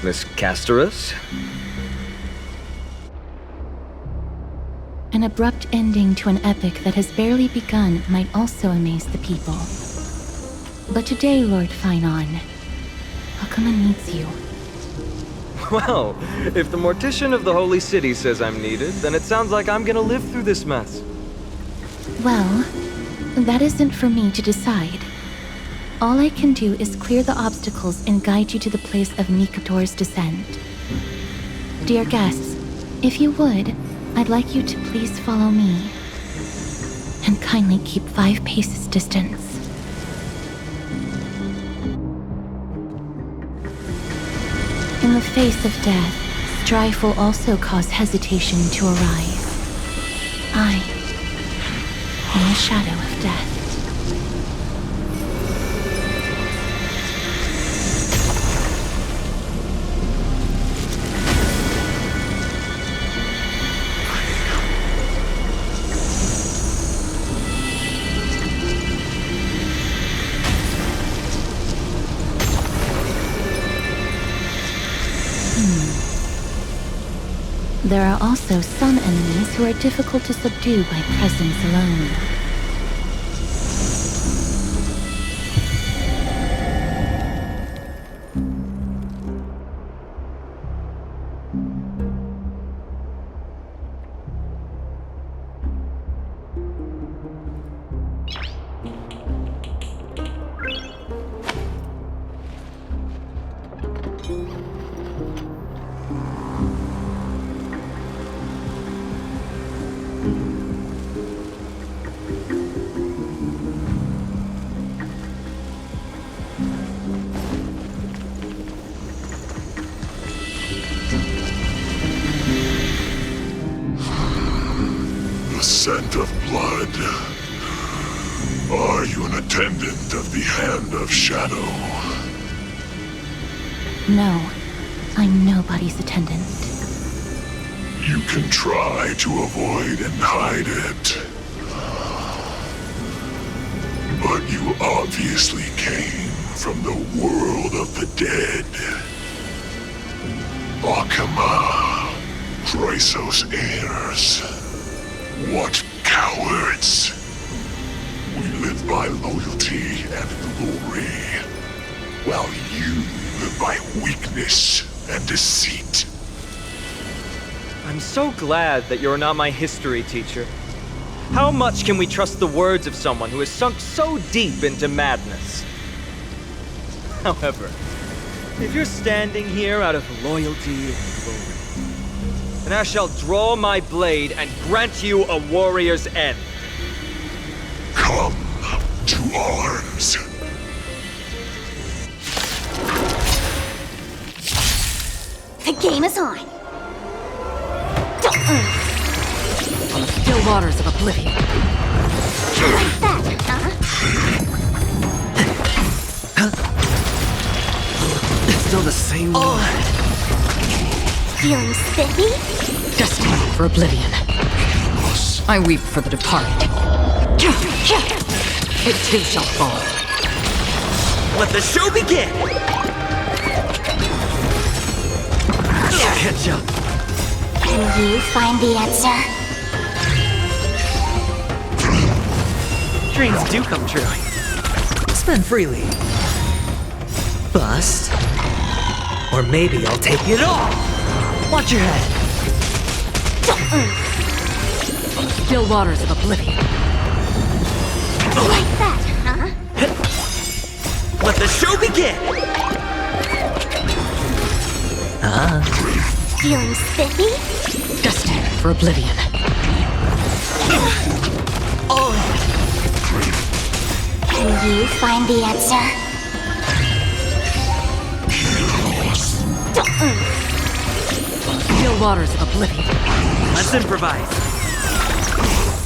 Miss Castorus? An abrupt ending to an epic that has barely begun might also amaze the people. But today, Lord Finon, Akama needs you. Well, if the Mortician of the Holy City says I'm needed, then it sounds like I'm gonna live through this mess. Well, that isn't for me to decide. All I can do is clear the obstacles and guide you to the place of Nikator's descent. Dear guests, if you would, I'd like you to please follow me. And kindly keep 5 paces distance. In the face of death, strife will also cause hesitation to arise. I am the shadow of death. There are also some enemies who are difficult to subdue by presence alone. The scent of blood. Are you an attendant of the Hand of Shadow? No, I'm nobody's attendant. You can try to avoid and hide it. But you obviously came from the world of the dead. Akama, Chrysos heirs. What cowards! We live by loyalty and glory, while you live by weakness and deceit. I'm so glad that you're not my history teacher. How much can we trust the words of someone who has sunk so deep into madness? However, if you're standing here out of loyalty and glory, then I shall draw my blade and grant you a warrior's end. Come to arms. The game is on. On the still waters of oblivion. Like that, huh? It's still the same one. Feeling spiffy? Destined for oblivion. I weep for the departed. It too shall fall. Let the show begin! Catch up. Can you find the answer? dreams do come true. Spend freely. Bust. Or maybe I'll take it all. Watch your head. Still waters of oblivion. Like that, huh? Let the show begin! Feeling spiffy? Destined for oblivion. Oh! Can you find the answer? Still waters of oblivion. Let's improvise.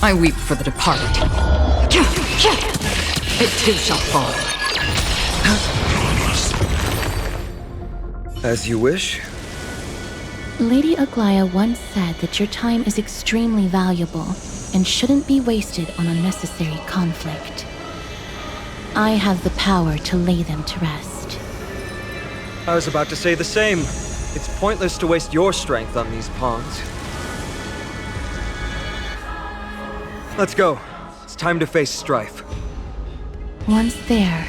I weep for the departed. It too shall fall. As you wish. Lady Aglaya once said that your time is extremely valuable and shouldn't be wasted on unnecessary conflict. I have the power to lay them to rest. I was about to say the same. It's pointless to waste your strength on these pawns. Let's go. It's time to face strife. Once there,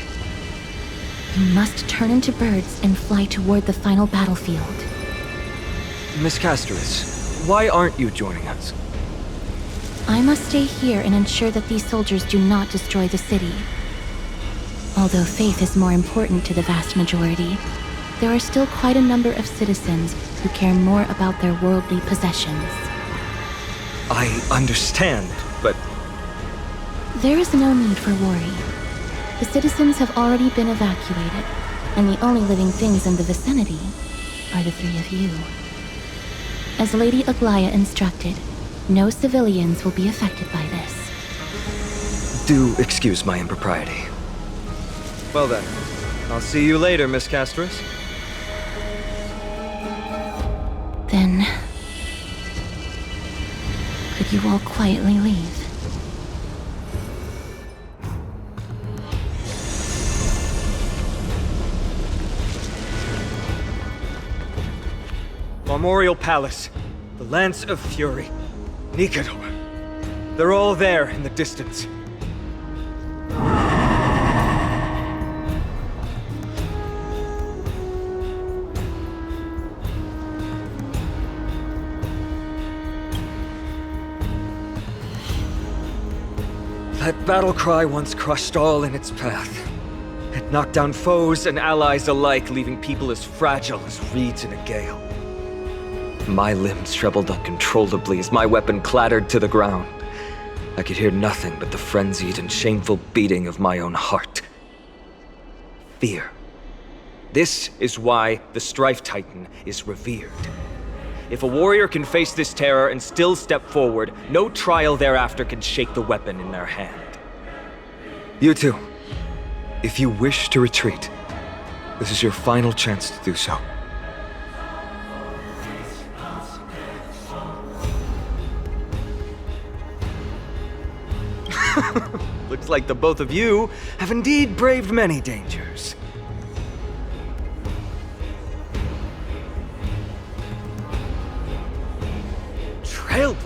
you must turn into birds and fly toward the final battlefield. Miss Castoris, why aren't you joining us? I must stay here and ensure that these soldiers do not destroy the city. Although faith is more important to the vast majority, there are still quite a number of citizens who care more about their worldly possessions. I understand, but... There is no need for worry. The citizens have already been evacuated, and the only living things in the vicinity are the three of you. As Lady Aglaya instructed, no civilians will be affected by this. Do excuse my impropriety. Well then, I'll see you later, Miss Castoris. Then, could you all quietly leave? Memorial Palace, the Lance of Fury, Nikador. They're all there in the distance. That battle cry once crushed all in its path. It knocked down foes and allies alike, leaving people as fragile as reeds in a gale. My limbs trembled uncontrollably as my weapon clattered to the ground. I could hear nothing but the frenzied and shameful beating of my own heart. Fear. This is why the Strife Titan is revered. If a warrior can face this terror and still step forward, no trial thereafter can shake the weapon in their hand. You two, if you wish to retreat, this is your final chance to do so. Looks like the both of you have indeed braved many dangers. Trailblazer?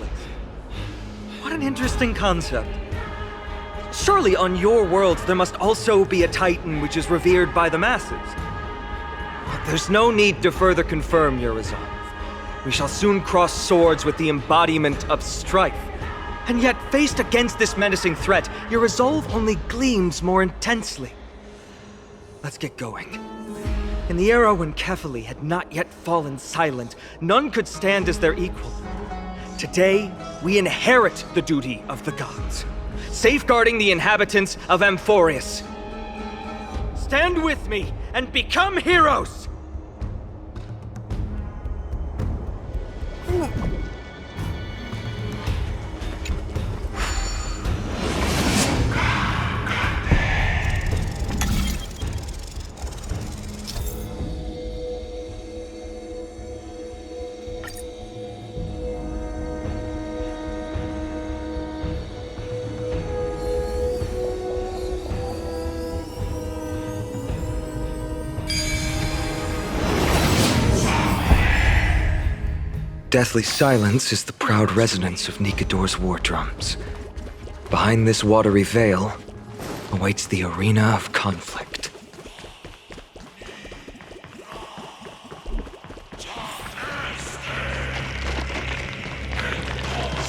What an interesting concept. Surely on your worlds there must also be a Titan which is revered by the masses. But there's no need to further confirm your resolve. We shall soon cross swords with the embodiment of strife. And yet, faced against this menacing threat, your resolve only gleams more intensely. Let's get going. In the era when Kefali had not yet fallen silent, none could stand as their equal. Today, we inherit the duty of the gods, safeguarding the inhabitants of Amphorius. Stand with me and become heroes! Deathly silence is the proud resonance of Nikador's war drums. Behind this watery veil, awaits the arena of conflict.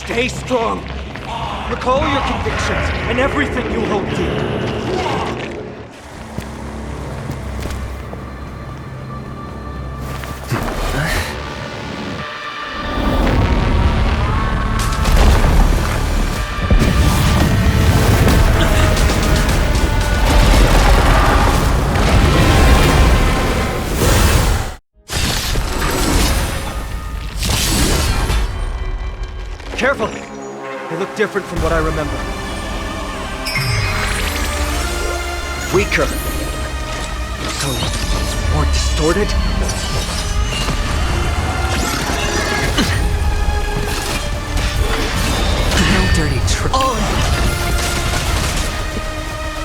Stay strong! Recall your convictions and everything you hold dear. Careful! They look different from what I remember. Weaker. So, more distorted? No dirty trick. Oh!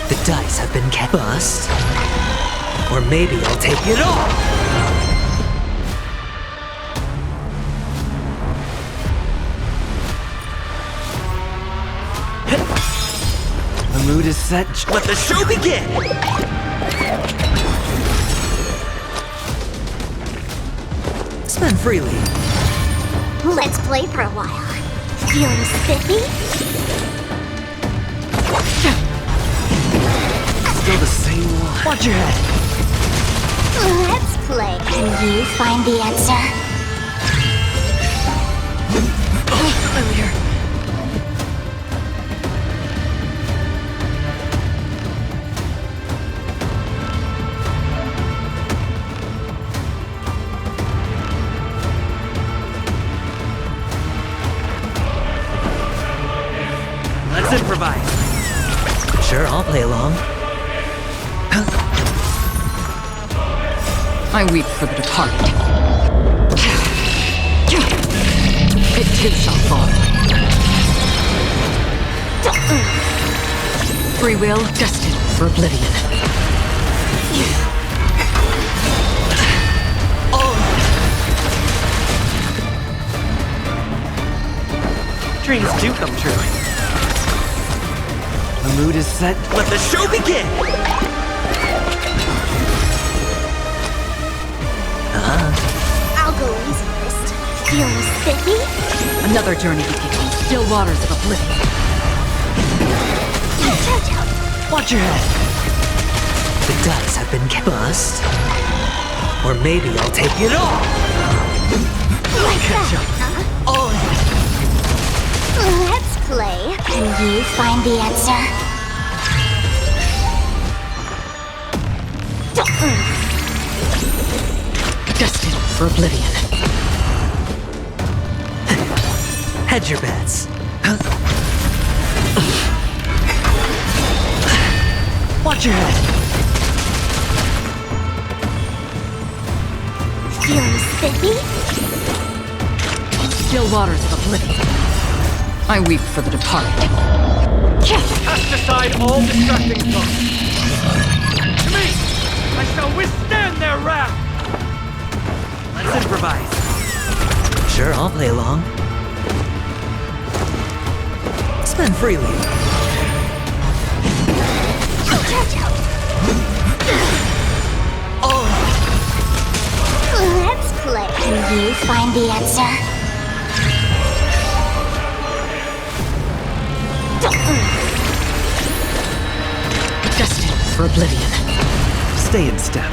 The dice have been bust. Or maybe I'll take it all! The mood is set. Let the show begin! Spend freely. Let's play for a while. Feeling spiffy? Still the same one. Watch your head. Let's play. Can you find the answer? Familiar. Let's improvise. Sure, I'll play along. I weep for the departed. It too shall fall. Free will destined for oblivion. Dreams do come true. The mood is set. Let the show begin! I'll go easy first. Feeling spiffy? Another journey begins. Still waters of oblivion. Watch your head. The dice have been bust. Or maybe I'll take it all. Like that, huh? Oh. Let's play. Can you find the answer? Destined for oblivion. Hedge your bets. Watch your head. Feeling spiffy? Still waters of oblivion. I weep for the departed. Cast aside all distracting thoughts. To me, I shall withstand their wrath. Let's improvise. Sure, I'll play along. Spend freely. Oh. Let's play. Can you find the answer? Destined for oblivion. Stay in step.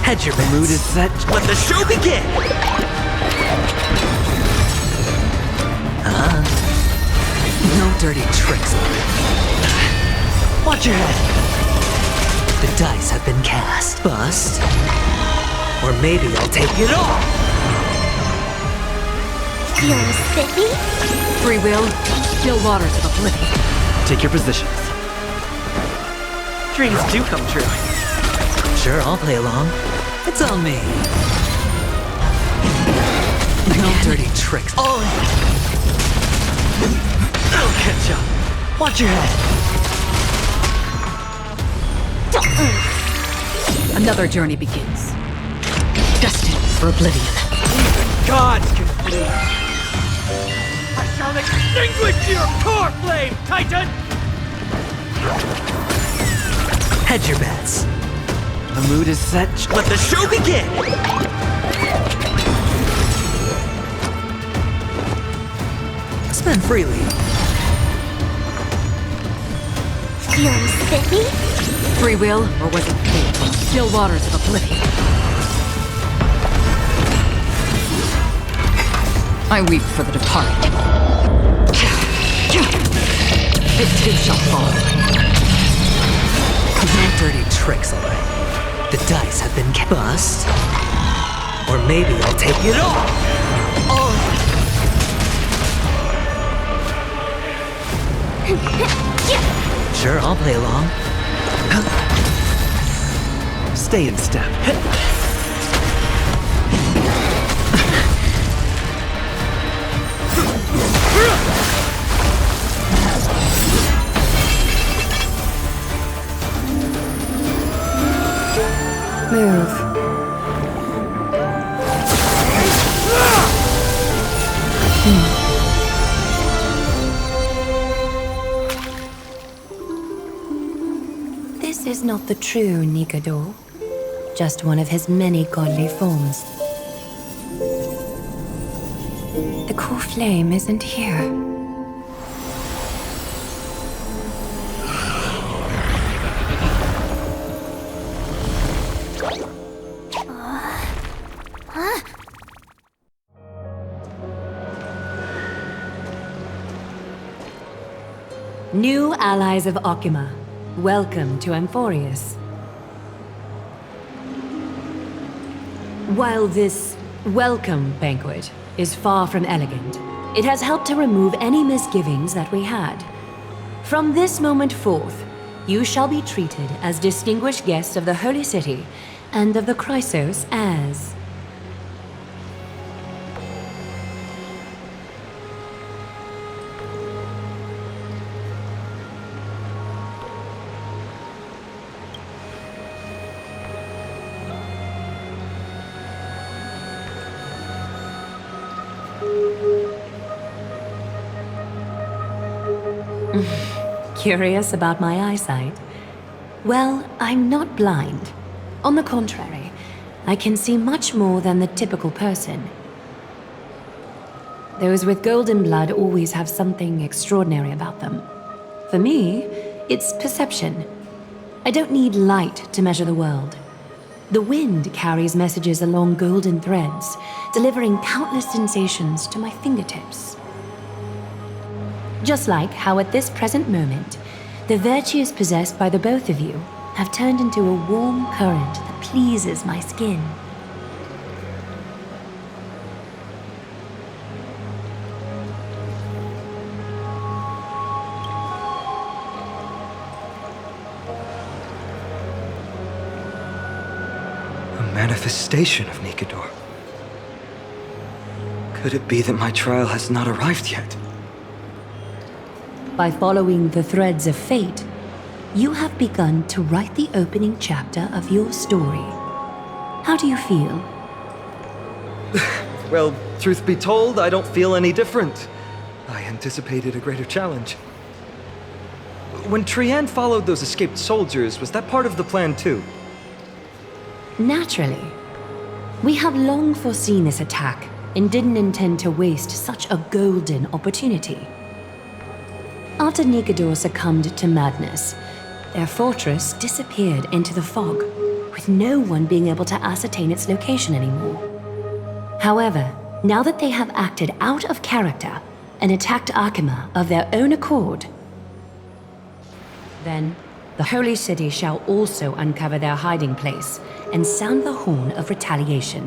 Hedge your bets. The mood is set. Let the show begin! No dirty tricks. Watch your head. The dice have been cast. Bust. Or maybe I'll take it all. Feeling spiffy? Free will, still waters of oblivion. Take your positions. Dreams do come true. Sure, I'll play along. It's on me. No dirty tricks. Oh! I'll catch up. Watch your head. Another journey begins. Destined for oblivion. Even gods can bleed. I shall extinguish your core flame, Titan! Hedge your bets. The mood is set. Let the show begin! Spend freely. Feeling spiffy? Free will, or was it fate from the still waters of oblivion? I weep for the departed. It too shall fall. No dirty tricks away. The dice have been bust. Or maybe I'll take it all. Sure, I'll play along. Stay in step. Move. This is not the true Nikador, just one of his many godly forms. The core flame isn't here. New allies of Okima, welcome to Amphorius. While this welcome banquet is far from elegant, it has helped to remove any misgivings that we had. From this moment forth, you shall be treated as distinguished guests of the Holy City and of the Chrysos as... Curious about my eyesight? Well, I'm not blind. On the contrary, I can see much more than the typical person. Those with golden blood always have something extraordinary about them. For me, it's perception. I don't need light to measure the world. The wind carries messages along golden threads, delivering countless sensations to my fingertips. Just like how at this present moment, the virtues possessed by the both of you have turned into a warm current that pleases my skin. A manifestation of Nikador. Could it be that my trial has not arrived yet? By following the threads of fate, you have begun to write the opening chapter of your story. How do you feel? Well, truth be told, I don't feel any different. I anticipated a greater challenge. When Trianne followed those escaped soldiers, was that part of the plan too? Naturally. We have long foreseen this attack and didn't intend to waste such a golden opportunity. After Nikador succumbed to madness, their fortress disappeared into the fog, with no one being able to ascertain its location anymore. However, now that they have acted out of character and attacked Akima of their own accord, then the Holy City shall also uncover their hiding place and sound the horn of retaliation.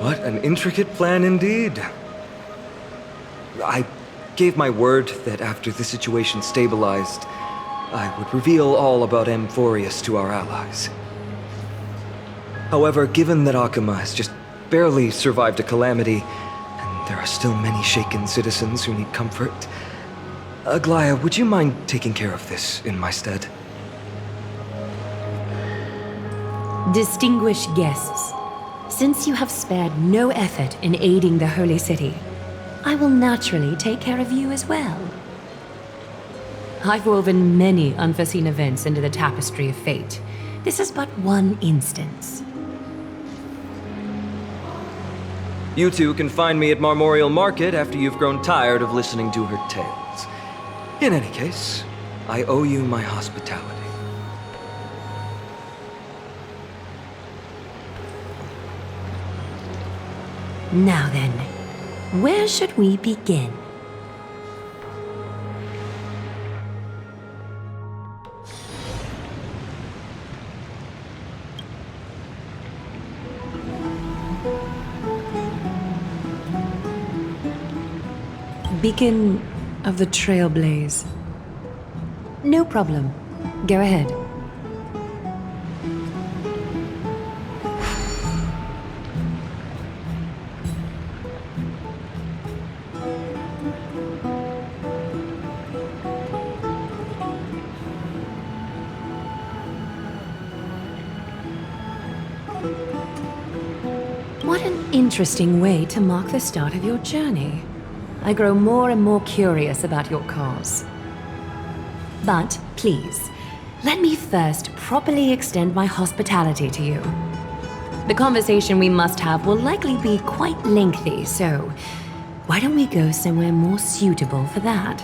What an intricate plan indeed. I gave my word that after the situation stabilized, I would reveal all about Amphorius to our allies. However, given that Akima has just barely survived a calamity, and there are still many shaken citizens who need comfort, Aglaya, would you mind taking care of this in my stead? Distinguished guests, since you have spared no effort in aiding the Holy City, I will naturally take care of you as well. I've woven many unforeseen events into the tapestry of fate. This is but one instance. You two can find me at Marmorial Market after you've grown tired of listening to her tales. In any case, I owe you my hospitality. Now then, where should we begin? Beacon of the Trailblaze. No problem. Go ahead. What an interesting way to mark the start of your journey. I grow more and more curious about your cause. But please, let me first properly extend my hospitality to you. The conversation we must have will likely be quite lengthy, so why don't we go somewhere more suitable for that?